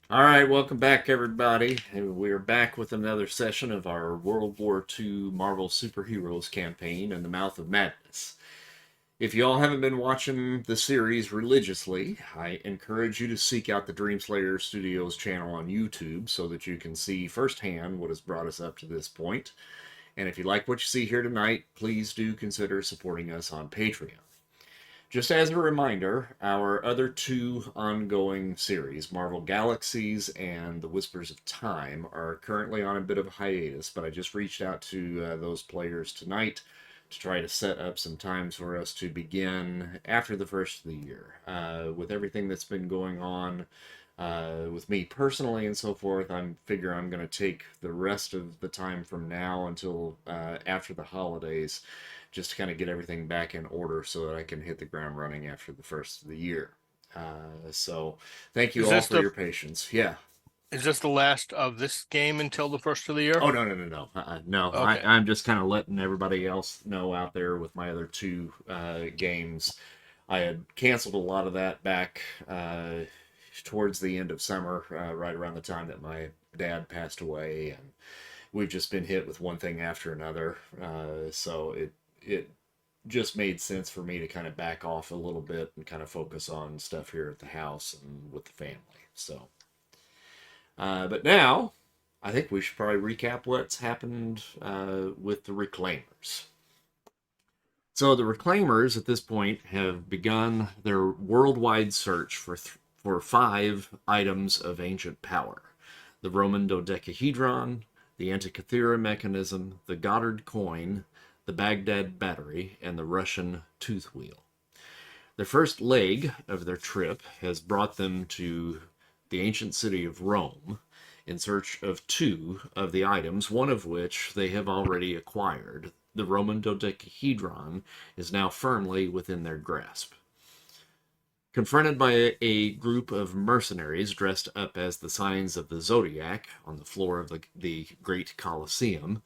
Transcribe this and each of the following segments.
All right, welcome back, everybody. We're back with another session of our World War II Marvel Superheroes campaign in the Mouth of Madness. If you all haven't been watching the series religiously, I encourage you to seek out the Dreamslayer Studios channel on YouTube so that you can see firsthand what has brought us up to this point. And if you like what you see here tonight, please do consider supporting us on Patreon. Just as a reminder, our other two ongoing series, Marvel Galaxies and The Whispers of Time, are currently on a bit of a hiatus, but I just reached out to those players tonight to try to set up some times for us to begin after the first of the year. With everything that's been going on with me personally and so forth, I'm going to take the rest of the time from now until after the holidays just to kind of get everything back in order so that I can hit the ground running after the first of the year. So thank you Is all this for the your patience. Yeah. is this the last of this game until the first of the year? Oh, no, no, no, no. No, Okay. I'm just kind of letting everybody else know out there with my other two games. I had canceled a lot of that back towards the end of summer, right around the time that my dad passed away, and we've just been hit with one thing after another. So it just made sense for me to kind of back off a little bit and kind of focus on stuff here at the house and with the family. So, but now I think we should probably recap what's happened with the Reclaimers. So the Reclaimers at this point have begun their worldwide search for five items of ancient power: the Roman dodecahedron, the Antikythera mechanism, the Goddard coin, the Baghdad battery, and the Russian tooth wheel. The first leg of their trip has brought them to the ancient city of Rome in search of two of the items, one of which they have already acquired. The Roman dodecahedron is now firmly within their grasp. Confronted by a group of mercenaries dressed up as the signs of the zodiac on the floor of the Great Colosseum,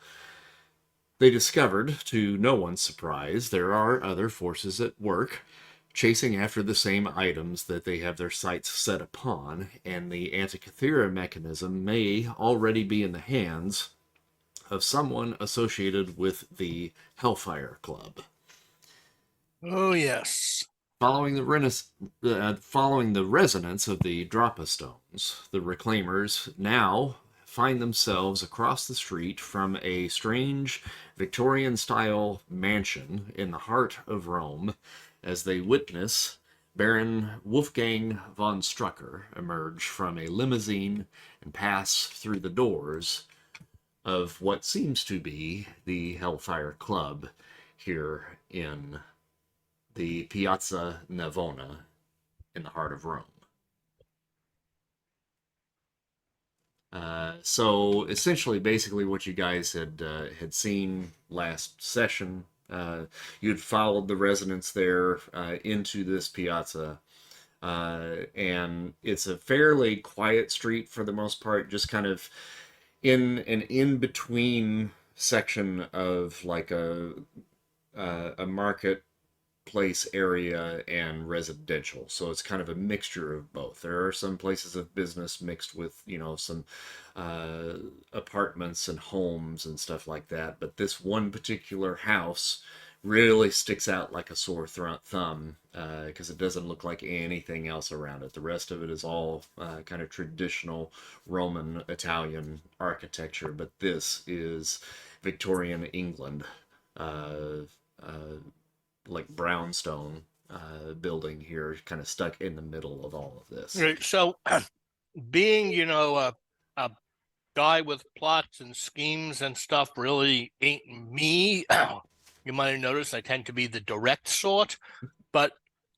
they discovered, to no one's surprise, there are other forces at work, chasing after the same items that they have their sights set upon, and the Antikythera mechanism may already be in the hands of someone associated with the Hellfire Club. Oh yes. Following the resonance of the Drapa stones, the Reclaimers now find themselves across the street from a strange Victorian style mansion in the heart of Rome as they witness Baron Wolfgang von Strucker emerge from a limousine and pass through the doors of what seems to be the Hellfire Club here in the Piazza Navona in the heart of Rome. So essentially, basically, what you guys had seen last session, you'd followed the resonance there into this piazza, and it's a fairly quiet street for the most part, just kind of in an in between section of like a market place area and residential. So it's kind of a mixture of both. There are some places of business mixed with, some uh, apartments and homes and stuff like that. But this one particular house really sticks out like a sore thumb because it doesn't look like anything else around it. The rest of it is all kind of traditional Roman Italian architecture, but this is Victorian England. Uh, uh, like brownstone building here, kind of stuck in the middle of all of this. Right. So, being a guy with plots and schemes and stuff really ain't me. You might have noticed I tend to be the direct sort, but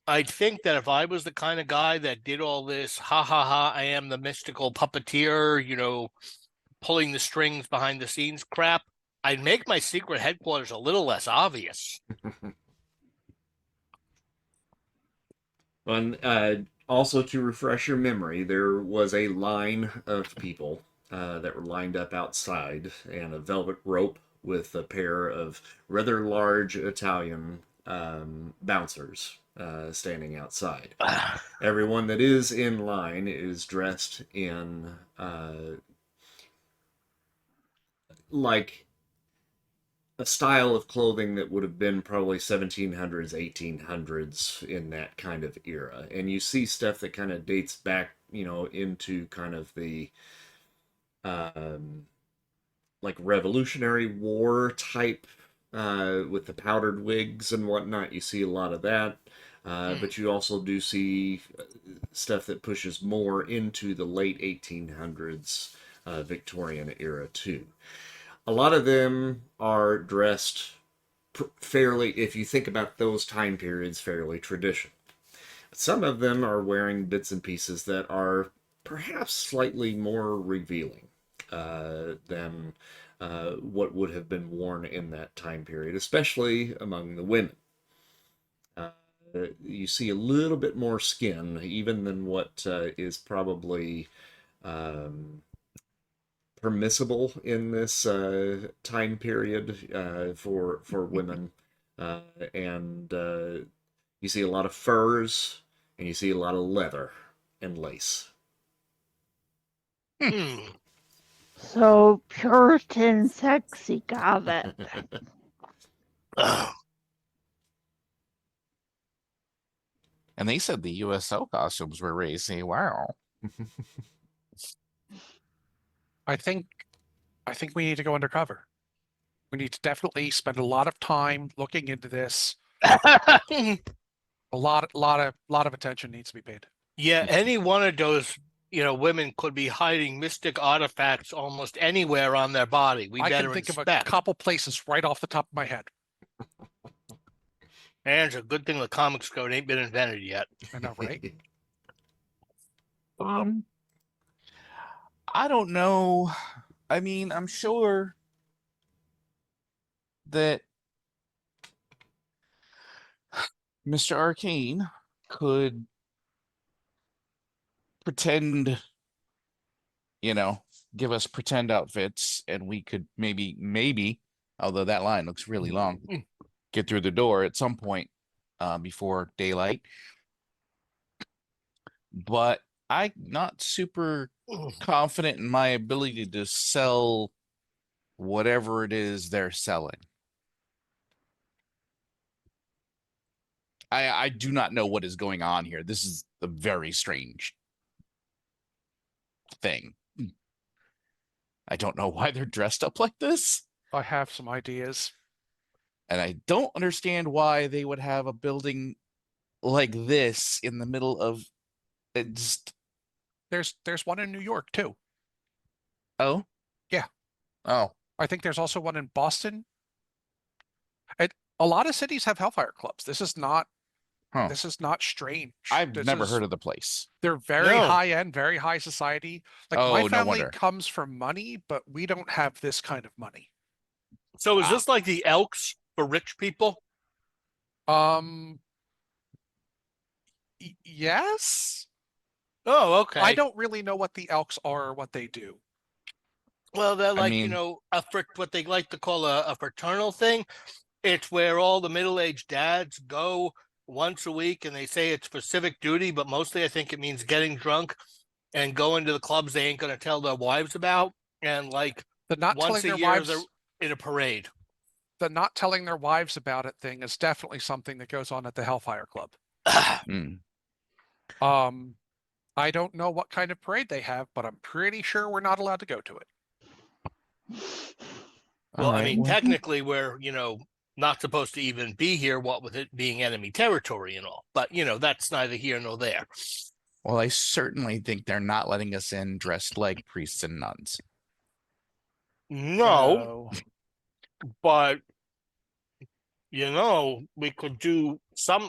I think that if I was the kind of guy that did all this, ha ha ha, I am the mystical puppeteer, pulling the strings behind the scenes crap, I'd make my secret headquarters a little less obvious. And also to refresh your memory, there was a line of people that were lined up outside, and a velvet rope with a pair of rather large Italian bouncers standing outside. Everyone that is in line is dressed in like a style of clothing that would have been probably 1700s, 1800s in that kind of era. And you see stuff that kind of dates back, into kind of the um, like Revolutionary War type with the powdered wigs and whatnot. You see a lot of that. But you also do see stuff that pushes more into the late 1800s Victorian era too. A lot of them are dressed fairly, if you think about those time periods, fairly traditional. Some of them are wearing bits and pieces that are perhaps slightly more revealing than what would have been worn in that time period, especially among the women. Uh, you see a little bit more skin, even than what is probably um, permissible in this time period for women, uh, and you see a lot of furs, and you see a lot of leather and lace. So Puritan sexy, got it. And they said the USO costumes were racy. Wow. I think we need to go undercover. We need to definitely spend a lot of time looking into this. A lot of attention needs to be paid. Yeah, any one of those, women could be hiding mystic artifacts almost anywhere on their body. We I better can think inspect. of a couple places right off the top of my head. And it's a good thing the comics code ain't been invented yet. I know, right? I don't know. I mean, I'm sure that Mr. Arcane could pretend, give us pretend outfits, and we could maybe, although that line looks really long, get through the door at some point before daylight. But I'm not super confident in my ability to sell whatever it is they're selling. I do not know what is going on here. This is a very strange thing. I don't know why they're dressed up like this. I have some ideas. And I don't understand why they would have a building like this in the middle of it. Just... There's one in New York too. Oh? Yeah. Oh. I think there's also one in Boston. A lot of cities have Hellfire Clubs. This is not strange. I've never heard of the place. They're very high end, very high society. Like my family wonder. comes from money, but we don't have this kind of money. So is this like the Elks for rich people? Yes. Oh, okay. I don't really know what the Elks are or what they do. Well, they're like, what they like to call a fraternal thing. It's where all the middle-aged dads go once a week, and they say it's for civic duty, but mostly I think it means getting drunk and going to the clubs they ain't going to tell their wives about. And like once a year, they're in a parade. The not telling their wives about it thing is definitely something that goes on at the Hellfire Club. I don't know what kind of parade they have, but I'm pretty sure we're not allowed to go to it. Well, I mean, technically we're, not supposed to even be here, what with it being enemy territory and all. But, that's neither here nor there. Well, I certainly think they're not letting us in dressed like priests and nuns. No. But, we could do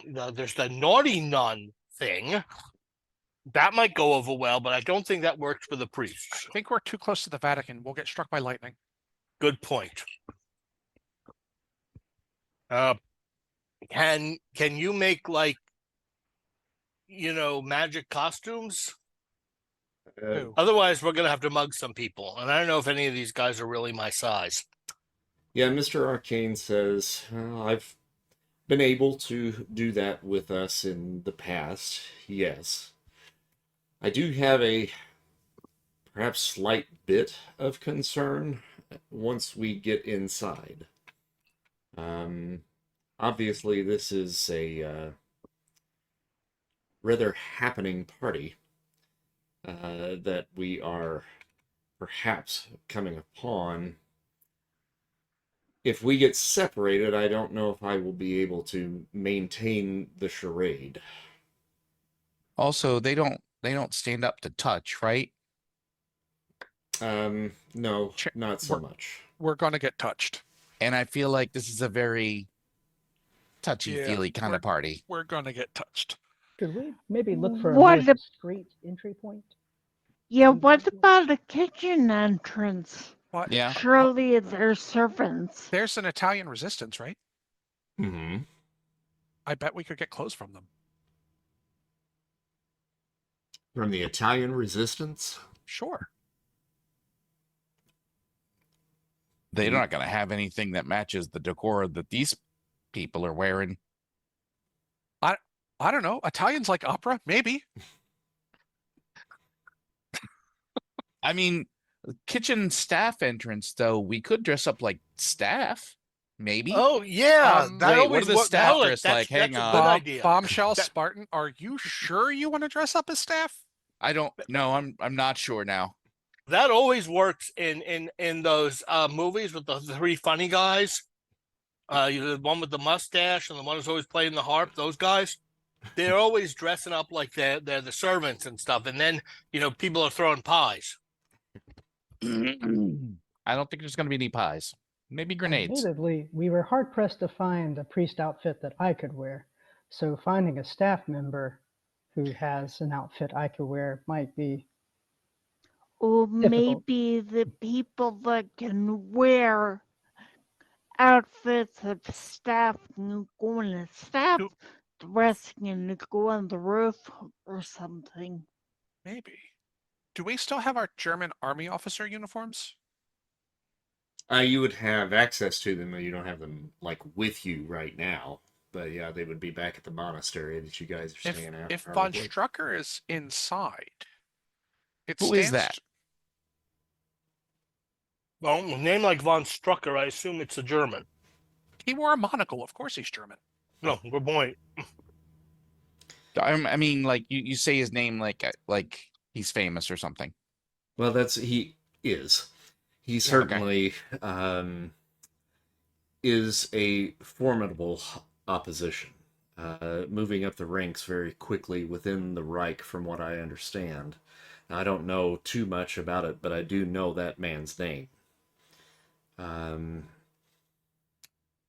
there's the naughty nun thing. That might go over well, but I don't think that works for the priests. I think we're too close to the Vatican. We'll get struck by lightning. Good point. Can you make magic costumes? Otherwise, we're gonna have to mug some people, and I don't know if any of these guys are really my size. Yeah, Mr. Arcane says, been able to do that with us in the past, yes. I do have a perhaps slight bit of concern once we get inside. Obviously, this is a rather happening party that we are perhaps coming upon. If we get separated, I don't know if I will be able to maintain the charade. Also, they don't stand up to touch, right? No, Ch- not so much. We're gonna get touched. And I feel like this is a very touchy-feely kind we're- of party. We're gonna get touched. Could we maybe look for a What more a- discreet entry point? Yeah, what about a kitchen entrance? What? Yeah. Surely they're servants. There's an Italian resistance, right? Mm-hmm. I bet we could get clothes from them. From the Italian resistance? Sure. They're not going to have anything that matches the decor that these people are wearing. I don't know. Italians like opera? Maybe. I mean, kitchen staff entrance, though, we could dress up like staff, maybe. Oh yeah, that wait, what always are the worked. staff Hold it, dressed like? Hang that's a on. good idea. Bombshell That- Spartan, are you sure you want to dress up as staff? I don't know. I'm not sure now. That always works in those movies with the three funny guys. The one with the mustache and the one who's always playing the harp. Those guys, they're always dressing up like they're the servants and stuff. And then people are throwing pies. I don't think there's going to be any pies. Maybe grenades. Admittedly, we were hard pressed to find a priest outfit that I could wear. So finding a staff member who has an outfit I could wear might be. Or Difficult. maybe the people that can wear outfits of staff can go in a staff Do- dressing and go on the roof or something. Maybe. Do we still have our German army officer uniforms? You would have access to them, but you don't have them like with you right now. But yeah, they would be back at the monastery that you guys are staying at. If Von probably. Strucker is inside, it Who stands is that? Well, a name like Von Strucker, I assume it's a German. He wore a monocle. Of course he's German. No, good point. I mean, like you say his name like he's famous or something. Well, he is. He okay. certainly is a formidable opposition, moving up the ranks very quickly within the Reich, from what I understand. Now, I don't know too much about it, but I do know that man's name.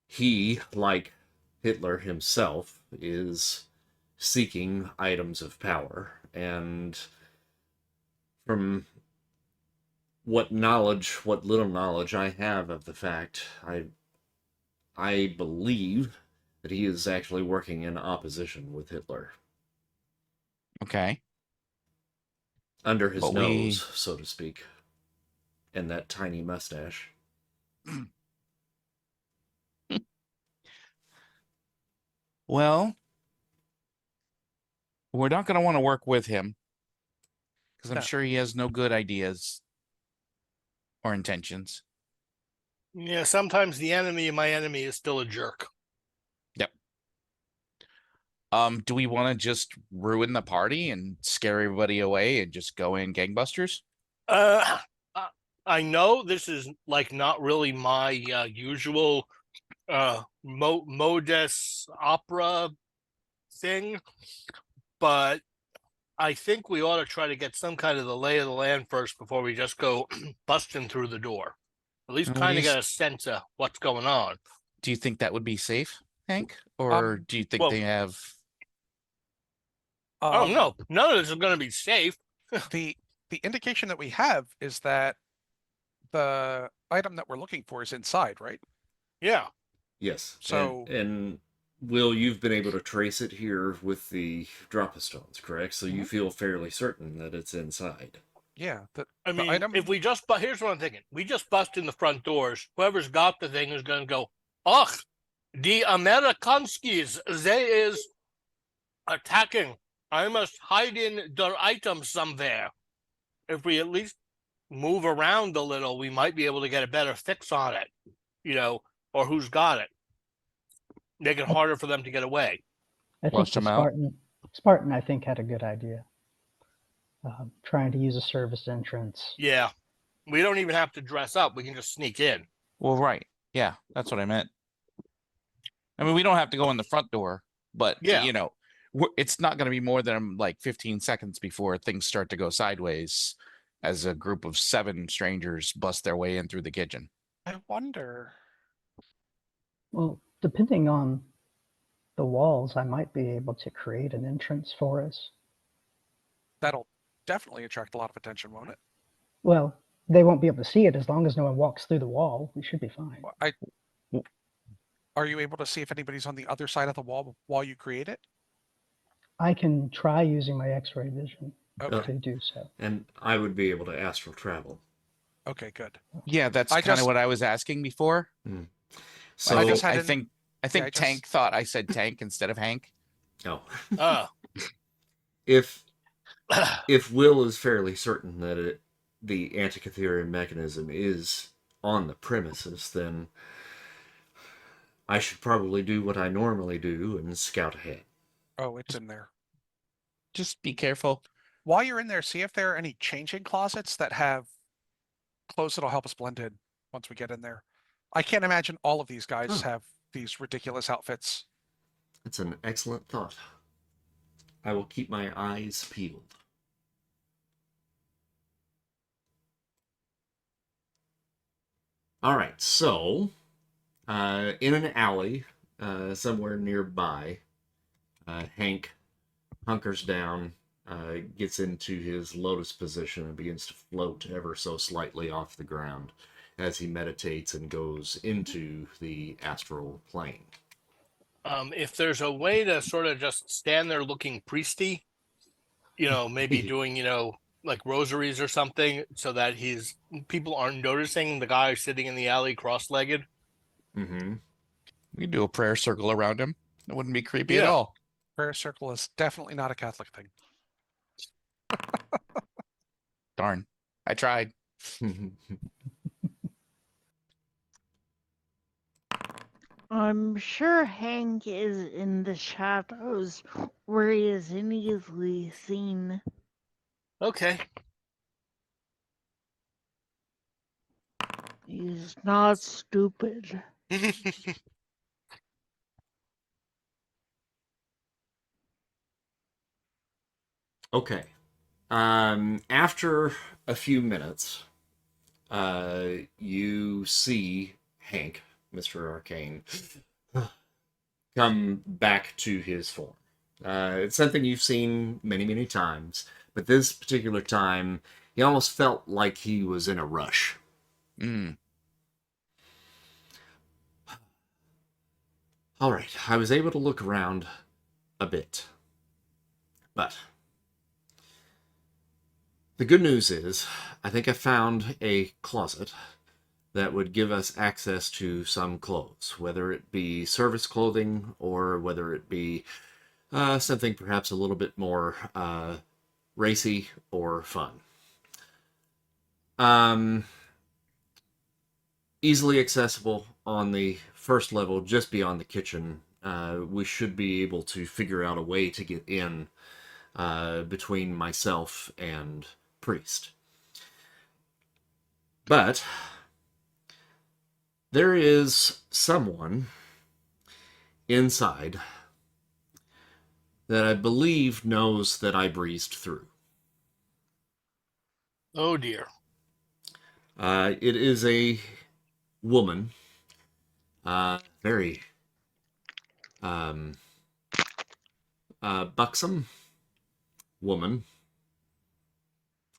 He, like Hitler himself, is seeking items of power, and from what little knowledge I have of the fact, I believe that he is actually working in opposition with Hitler. Okay. Under his But nose, so to speak. And that tiny mustache. Well, we're not going to want to work with him because I'm No. sure he has no good ideas or intentions. Yeah, sometimes the enemy of my enemy is still a jerk. Do we want to just ruin the party and scare everybody away and just go in gangbusters? I know this is like not really my usual modus opera thing, but I think we ought to try to get some kind of the lay of the land first before we just go busting through the door. At least What do kind you of get a sense of what's going on. Do you think that would be safe, Hank? Or do you think well- they have... Oh no, none of this is going to be safe. The indication that we have is that the item that we're looking for is inside, right? Yeah. Yes. So- And Will, you've been able to trace it here with the drop-a-stones, correct? So you feel fairly certain that it's inside. Yeah. I the mean, item, if we just, but here's what I'm thinking. We just bust in the front doors. Whoever's got the thing is going to go, ugh, The Amerikanskis, they is attacking. I must hide in their items somewhere. If we at least move around a little, we might be able to get a better fix on it, or who's got it. Make it harder for them to get away. I think Flush the them out. Spartan, I think, had a good idea. Trying to use a service entrance. Yeah. We don't even have to dress up. We can just sneak in. Well, right. Yeah, that's what I meant. I mean, we don't have to go in the front door, but Yeah. it's not going to be more than like 15 seconds before things start to go sideways as a group of 7 strangers bust their way in through the kitchen. I wonder. Well, depending on the walls, I might be able to create an entrance for us. That'll definitely attract a lot of attention, won't it? Well, they won't be able to see it as long as no one walks through the wall. We should be fine. Are you able to see if anybody's on the other side of the wall while you create it? I can try using my X-ray vision Okay. to do so. And I would be able to astral travel. Okay, good. Yeah, that's I kind of just- what I was asking before. So I just had I an- think I just- Tank thought I said Tank instead of Hank. oh, Uh, if Will is fairly certain that the Antikythera Mechanism is on the premises, then I should probably do what I normally do and scout ahead. Oh, it's in there. Just be careful. While you're in there, see if there are any changing closets that have clothes that'll help us blend in once we get in there. I can't imagine all of these guys Huh. have these ridiculous outfits. That's an excellent thought. I will keep my eyes peeled. All right, so in an alley somewhere nearby, Hank hunkers down, gets into his lotus position and begins to float ever so slightly off the ground as he meditates and goes into the astral plane. if there's a way to sort of just stand there looking priesty, maybe doing, like rosaries or something, so that people aren't noticing the guy sitting in the alley cross-legged. Mm-hmm. We can do a prayer circle around him. It wouldn't be creepy at Yeah. all. Prayer circle is definitely not a Catholic thing. Darn. I tried. I'm sure Hank is in the shadows where he isn't easily seen. Okay. He's not stupid. Okay. After a few minutes, you see Hank, Mr. Arcane, come back to his form. It's something you've seen many, many times, but this particular time, he almost felt like he was in a rush. Mm. All right, I was able to look around a bit, but the good news is, I think I found a closet that would give us access to some clothes, whether it be service clothing or whether it be something perhaps a little bit more racy or fun. Easily accessible on the first level, just beyond the kitchen. We should be able to figure out a way to get in between myself and Priest. But there is someone inside that I believe knows that I breezed through. Oh dear. It is a woman, very buxom woman.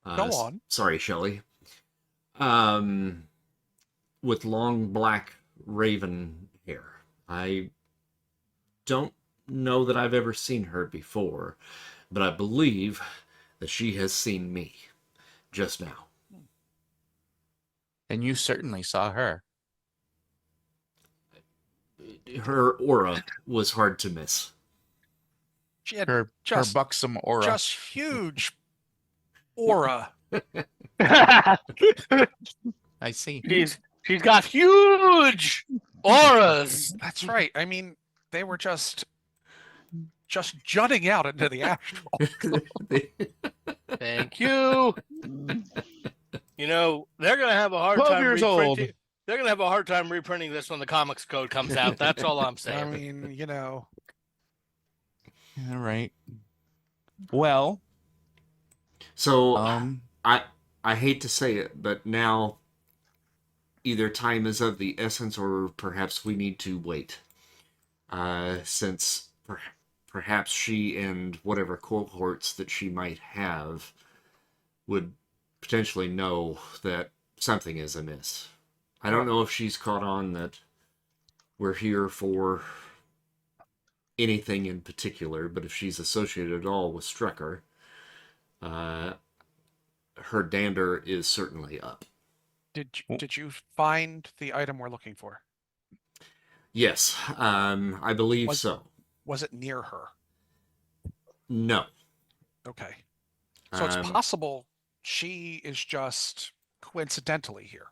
Go on. Sorry, Shelley. With long black raven hair. I don't know that I've ever seen her before, but I believe that she has seen me just now. And you certainly saw her. her aura was hard to miss. She had Her just buxom aura. just huge aura. I see. she's got huge auras. That's right. I mean, they were just jutting out into the astral. Thank you. You know, they're gonna have a hard 12 time years old. reprinting. They're gonna have a hard time reprinting this when the comics code comes out. That's all I'm I saying. mean, you know, All right. Well, So um, I hate to say it, but now either time is of the essence, or perhaps we need to wait, since perhaps she and whatever cohorts that she might have would potentially know that something is amiss. I don't know if she's caught on that we're here for anything in particular, but if she's associated at all with Strucker, her dander is certainly up. did you find the item we're looking for? Yes, I believe so. Was it near her? No. Okay. So it's Um, possible she is just coincidentally here.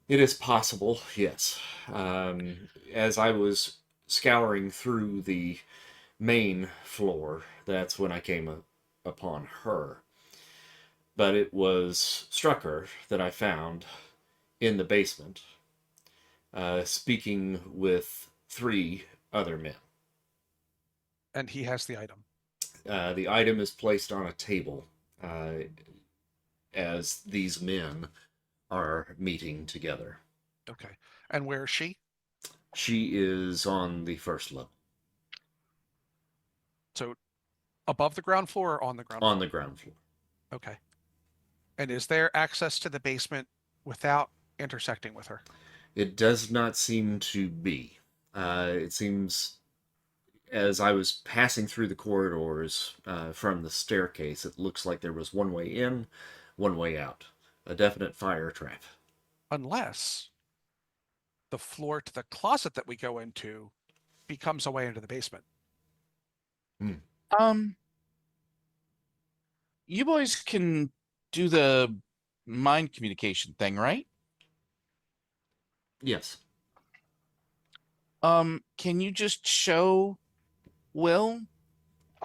It is possible, yes. As I was scouring through the main floor, that's when I came upon her. But it was Strucker that I found in the basement, speaking with 3 other men. And he has the item. The item is placed on a table as these men are meeting together. Okay. And where is she? She is on the first level, So above the ground floor or on the ground on floor? the ground floor. Okay. And is there access to the basement without intersecting with her? It does not seem to be. It seems, as I was passing through the corridors from the staircase, it looks like there was one way in, one way out. A definite fire trap. Unless the floor to the closet that we go into becomes a way into the basement. You boys can do the mind communication thing, right? Yes. Can you just show Will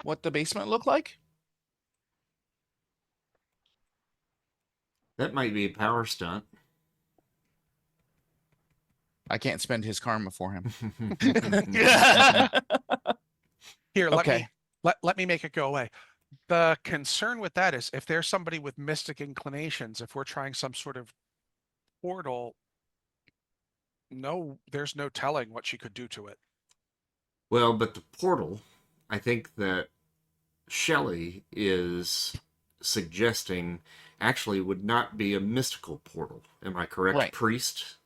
what the basement looked like? That might be a power stunt. I can't spend his karma for him. Here, Okay. let me make it go away. The concern with that is if there's somebody with mystic inclinations, if we're trying some sort of portal, no, there's no telling what she could do to it. Well, but the portal, I think that Shelley is suggesting actually would not be a mystical portal. Am I correct, Right. priest?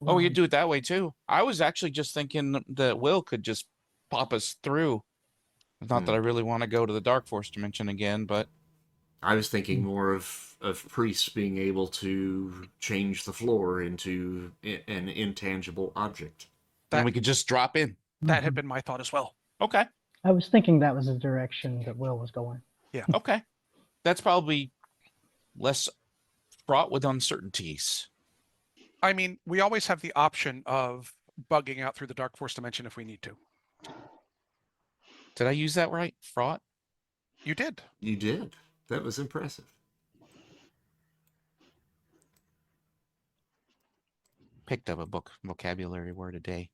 Oh, you do it that way too. I was actually just thinking that Will could just pop us through. Not that I really want to go to the Dark Force dimension again, but I was thinking more of priests being able to change the floor into an intangible object. then we could just drop in. That had been my thought as well. Okay. I was thinking that was the direction that Will was going. Okay. That's probably less fraught with uncertainties. I mean, we always have the option of bugging out through the Dark Force dimension if we need to. Did I use that right? Fraught? You did. You did. That was impressive. Picked up a book vocabulary word a day.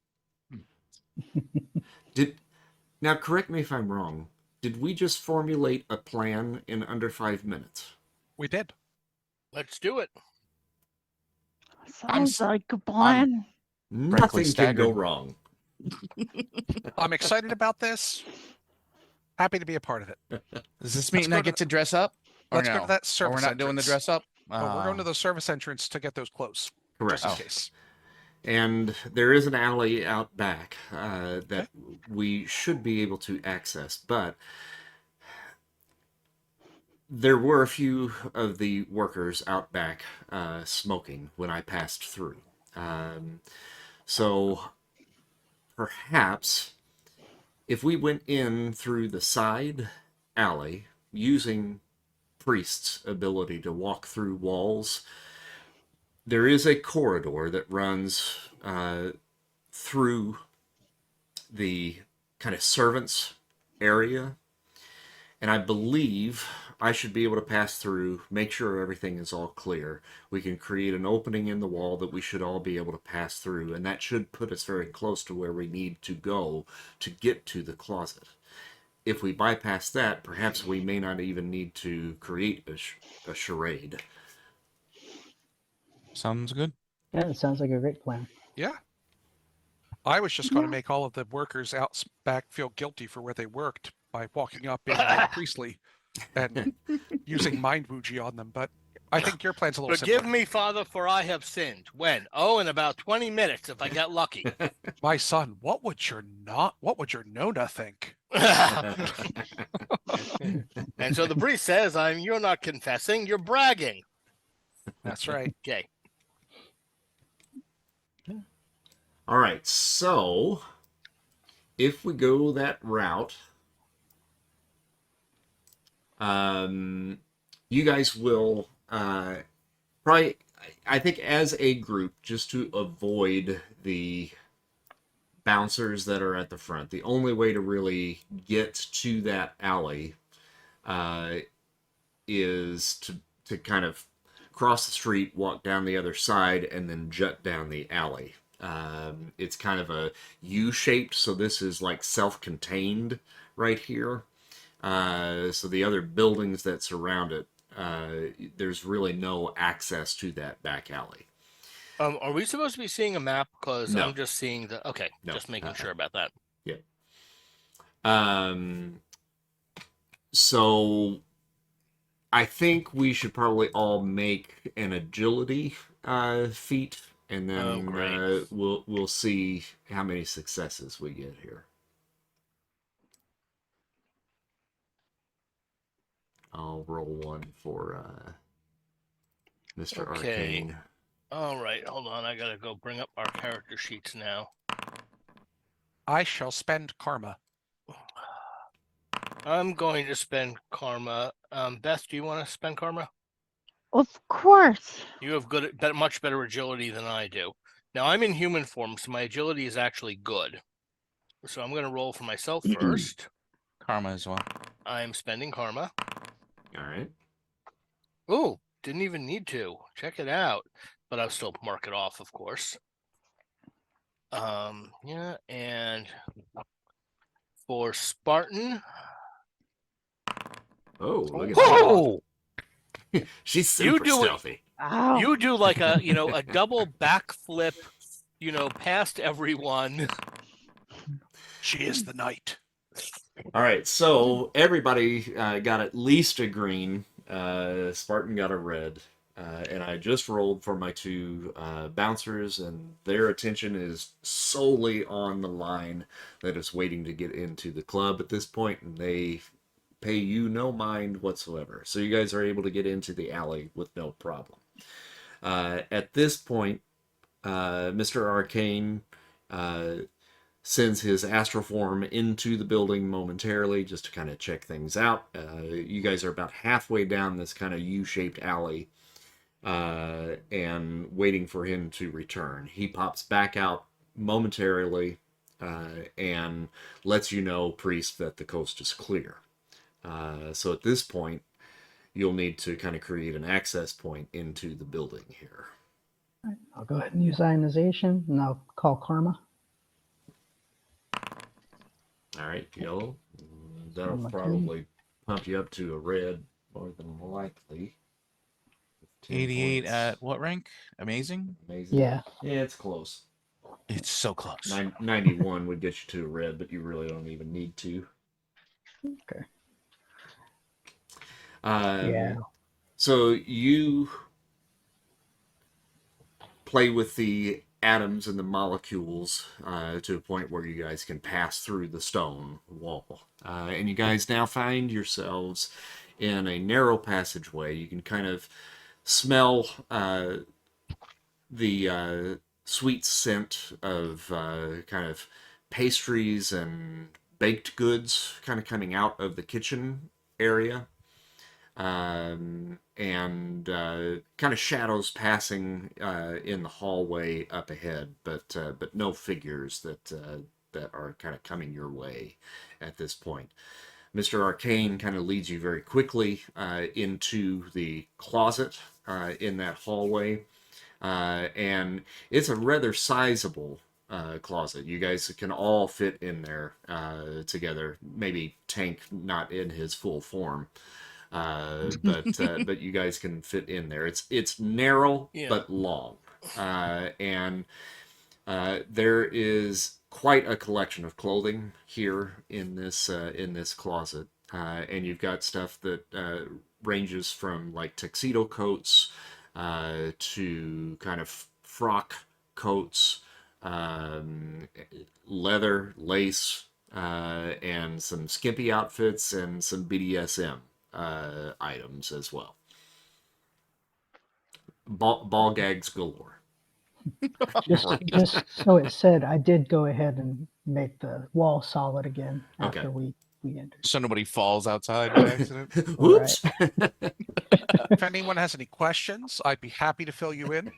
Now, correct me if I'm wrong. Did we just formulate a plan in under 5 minutes? We did. Let's do it. Sounds like a plan. Nothing can go staggered. wrong. I'm excited about this. Happy to be a part of it. Does this mean go I to get to dress up? Or Let's go no? to that Or service we're not doing the entrance. dress up? Oh, we're going to Ah. the service entrance to get those clothes. Correct. Just in case. And there is an alley out back that we should be able to access, but there were a few of the workers out back smoking when I passed through. So perhaps if we went in through the side alley using Priest's ability to walk through walls, there is a corridor that runs through the kind of servants area, and I believe I should be able to pass through, make sure everything is all clear. We can create an opening in the wall that we should all be able to pass through, and that should put us very close to where we need to go to get to the closet. If we bypass that, perhaps we may not even need to create a charade. Sounds good. Yeah, it sounds like a great plan. Yeah. I was just going to Yeah. make all of the workers out back feel guilty for where they worked by walking up in like Priestley and using mind bougie on them, but I think your plan's a little Forgive simpler. me, Father, for I have sinned. When? Oh, in about 20 minutes if I get lucky. My son, what would your Nona think? And so the priest says, you're not confessing, you're bragging. That's right. Okay. All right, so if we go that route, you guys will probably, I think as a group, just to avoid the bouncers that are at the front, the only way to really get to that alley is to kind of cross the street, walk down the other side, and then jut down the alley. It's kind of a U-shaped, so this is like self-contained right here. So the other buildings that surround it, there's really no access to that back alley. Are we supposed to be seeing a map? Because No. I'm just seeing the. Okay, No. just making sure about that. So I think we should probably all make an agility feat, and then great. we'll see how many successes we get here. I'll roll one for Mr. Okay. Arcane. All right, hold on. I gotta go bring up our character sheets now. I shall spend karma. I'm going to spend karma. Beth, do you want to spend karma? Of course. You have much better agility than I do. Now I'm in human form, so my agility is actually good. So I'm going to roll for myself first. Karma as well. I'm spending karma. All right. Oh, didn't even need to. Check it out. But I'll still mark it off, of course. Yeah, and for Spartan. Oh, look at that. Whoa! She's super do it. stealthy. Oh, You do like a a double backflip, past everyone. She is the knight. All right, so everybody got at least a green. Spartan got a red. And I just rolled for my two bouncers, and their attention is solely on the line that is waiting to get into the club at this point, and they pay you no mind whatsoever. So you guys are able to get into the alley with no problem. At this point, Mr. Arcane sends his astral form into the building momentarily just to kind of check things out. You guys are about halfway down this kind of U-shaped alley and waiting for him to return. He pops back out momentarily and lets you know, Priest, that the coast is clear. So at this point, you'll need to kind of create an access point into the building here. All right, I'll go ahead and use ionization, and I'll call karma. All right, yellow. That'll Okay. probably pump you up to a red more than likely. 10 88 points. at what rank? Amazing. Amazing. Yeah. Yeah, it's close. It's so close. 91 would get you to a red, but you really don't even need to. Okay. Yeah. So you play with the atoms and the molecules to a point where you guys can pass through the stone wall. And you guys now find yourselves in a narrow passageway. You can kind of smell the sweet scent of kind of pastries and baked goods kind of coming out of the kitchen area. And kind of shadows passing in the hallway up ahead, but no figures that are kind of coming your way at this point. Mr. Arcane kind of leads you very quickly into the closet in that hallway, and it's a rather sizable closet. You guys can all fit in there together. Maybe Tank not in his full form. But you guys can fit in there. It's narrow but long, and there is quite a collection of clothing here in this closet, and you've got stuff that ranges from like tuxedo coats to kind of frock coats, leather, lace, and some skimpy outfits and some BDSM items as well. Ball gags galore. Just so it said, I did go ahead and make the wall solid again after Okay. we entered. So nobody falls outside by accident. Whoops. If anyone has any questions, I'd be happy to fill you in.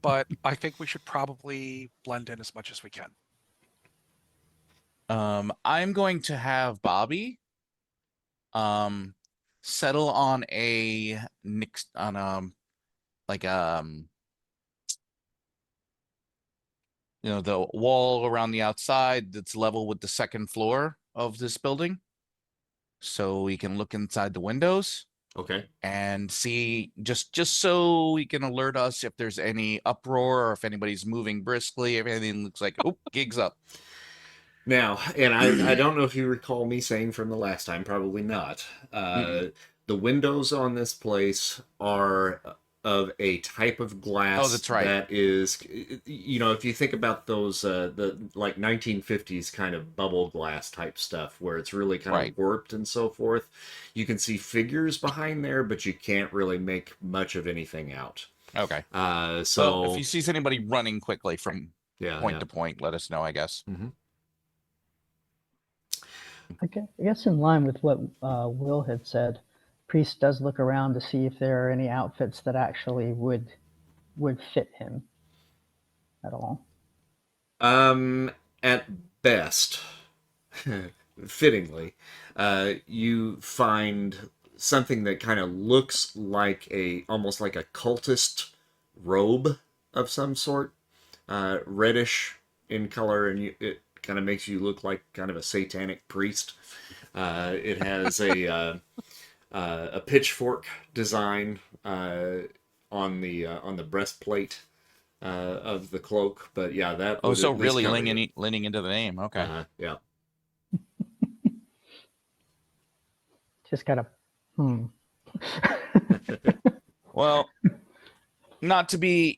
But I think we should probably blend in as much as we can. I'm going to have Bobby settle on a the wall around the outside that's level with the second floor of this building, so we can look inside the windows Okay. and see, just so we can alert us if there's any uproar or if anybody's moving briskly, if anything looks like, oh, gig's up. Now, and I don't know if you recall me saying from the last time, probably not. The windows on this place are of a type of glass. Oh, that's right. That is, if you think about those, the like 1950s kind of bubble glass type stuff, where it's really kind of warped and so forth. You can see figures behind there, but you can't really make much of anything out. Okay. So if you see anybody running quickly from point to point, let us know, I guess. Mm-hmm. Okay, I guess in line with what Will had said, Priest does look around to see if there are any outfits that actually would fit him at all. At best, fittingly, you find something that kind of looks like almost like a cultist robe of some sort, reddish in color, and it kind of makes you look like kind of a satanic priest. It has a pitchfork design on the breastplate of the cloak, but yeah, that. Oh, so really leaning into the name. Okay. Yeah. Just gotta. Well, not to be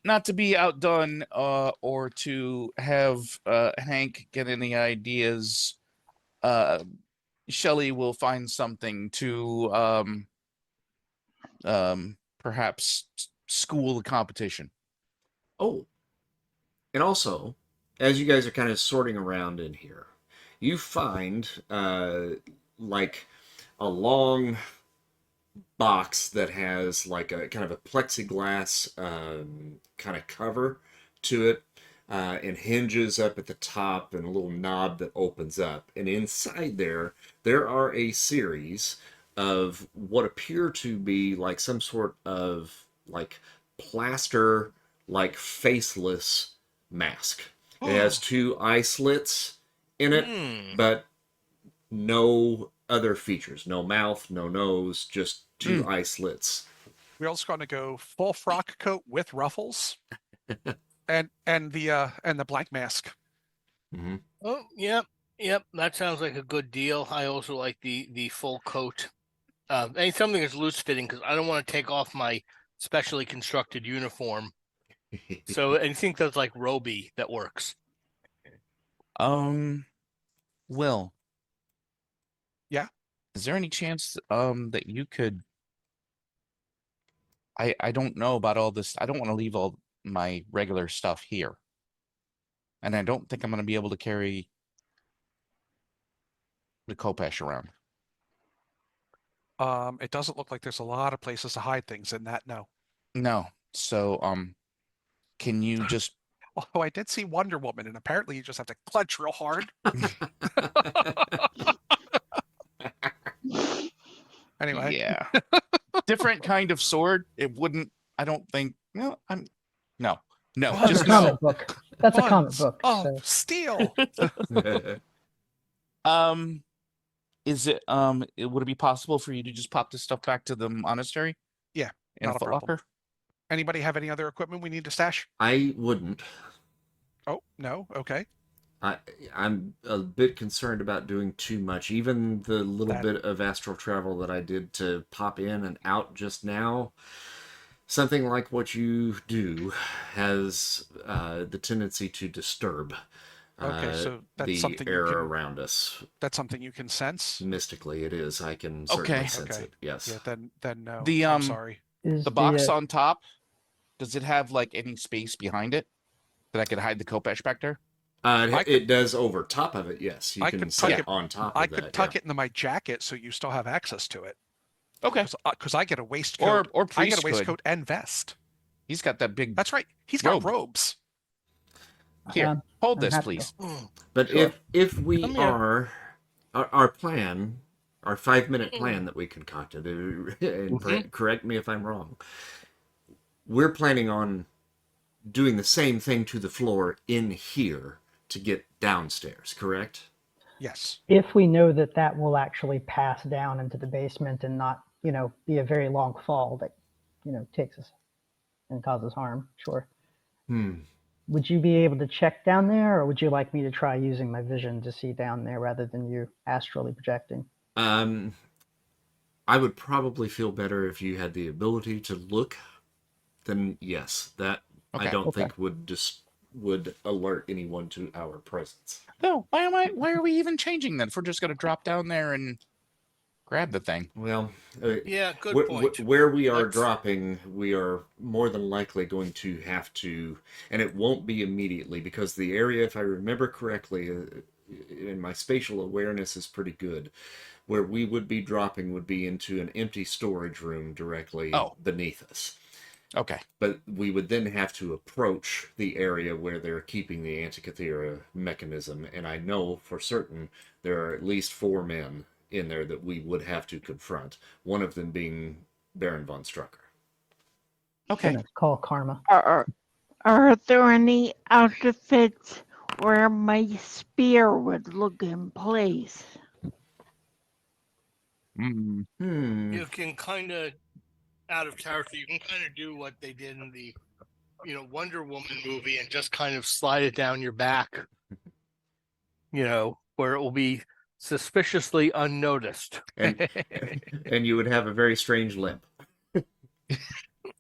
outdone, or to have Hank get any ideas. Shelley will find something to perhaps school the competition. Oh, and also, as you guys are kind of sorting around in here, you find like a long box that has like a kind of a plexiglass kind of cover to it, and hinges up at the top, and a little knob that opens up, and inside there are a series of what appear to be like some sort of like plaster, like faceless mask. It has 2 eye slits in it, but no other features. No mouth, no nose, just 2 eye slits. We're also going to go full frock coat with ruffles, and the black mask. Mm-hmm. Oh, yep. That sounds like a good deal. I also like the full coat, and something that's loose fitting, because I don't want to take off my specially constructed uniform. So I think that's like Roby that works. Will. Yeah. Is there any chance that you could? I don't know about all this. I don't want to leave all my regular stuff here. And I don't think I'm going to be able to carry the Kopesh around. It doesn't look like there's a lot of places to hide things in that. No. No. So, can you just Oh, I did see Wonder Woman, and apparently you just have to clutch real hard. Anyway. Yeah. Different kind of sword. It wouldn't, I don't think, no, no, Oh, just That's a no. comic book. That's a comic Buns book. of So steel. Is it, would it be possible for you to just pop this stuff back to the monastery? Yeah, In not a a problem. footlocker? Anybody have any other equipment we need to stash? I wouldn't. Oh, no. Okay. I'm a bit concerned about doing too much. Even the little That- bit of astral travel that I did to pop in and out just now, something like what you do has the tendency to disturb Okay, so that's the something you air can- around us. That's something you can sense. Mystically, it is. I can certainly Okay. sense Okay. it. Yes. Yeah, then no. The, I'm sorry. is The box the, on top, does it have like any space behind it that I could hide the Kopesh back there? I It does over top of it. Yes, you I can could set tuck it it- on top I of could that. tuck it into my jacket so you still have access to it. Okay. Because I get a waistcoat. Or I get priest a could. waistcoat and vest. He's got that big. That's right. He's got Robe. robes. Here, hold I'm this, happy please. But Sure. if we Come here. are our plan, our 5-minute plan that we concocted, and correct me if I'm wrong, we're planning on doing the same thing to the floor in here to get downstairs, correct? Yes. if we know that that will actually pass down into the basement and not, be a very long fall that, takes us and causes harm, sure. Would you be able to check down there, or would you like me to try using my vision to see down there rather than you astrally projecting? I would probably feel better if you had the ability to look. Then yes, that I Okay. don't Okay. think would alert anyone to our presence. No, why are we even changing then? If we're just gonna drop down there and grab the thing. Well, Yeah, good where, point. where we are Let's- dropping, we are more than likely going to have to, and it won't be immediately because the area, if I remember correctly, and my spatial awareness is pretty good, where we would be dropping would be into an empty storage room directly beneath us. Okay. But we would then have to approach the area where they're keeping the Antikythera mechanism, and I know for certain there are at least 4 men in there that we would have to confront, one of them being Baron Von Strucker. Okay. Gonna call Karma. Are there any outfits where my spear would look in place? Mm. You can kind of, out of character, you can kind of do what they did in the, Wonder Woman movie and just kind of slide it down your back, where it will be suspiciously unnoticed. And and you would have a very strange limp.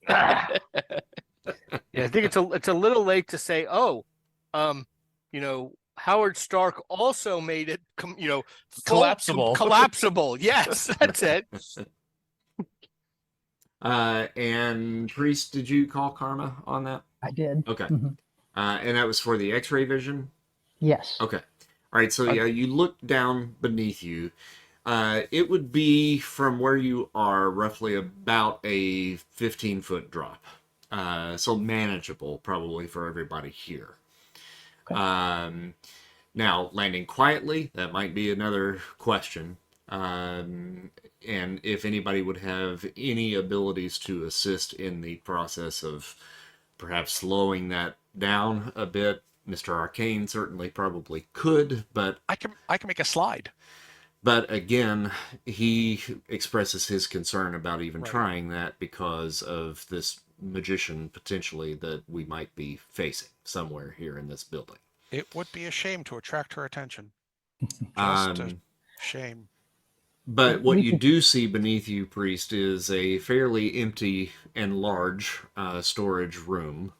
Yeah, I think it's a little late to say, Howard Stark also made it, full- Collapsible. Collapsible. Yes, that's it. And Priest, did you call Karma on that? I did. Okay. Mhm. And that was for the X-ray vision? Yes. Okay. All right, so yeah, you look down beneath you. It would be from where you are roughly about a 15-foot drop. So manageable probably for everybody here. Okay. Now, landing quietly, that might be another question. And if anybody would have any abilities to assist in the process of perhaps slowing that down a bit, Mr. Arcane certainly probably could, but I can make a slide. But again, he expresses his concern about even Right. trying that because of this magician potentially that we might be facing somewhere here in this building. It would be a shame to attract her attention. Just a Um, shame. but what We you could- do see beneath you, Priest, is a fairly empty and large storage room.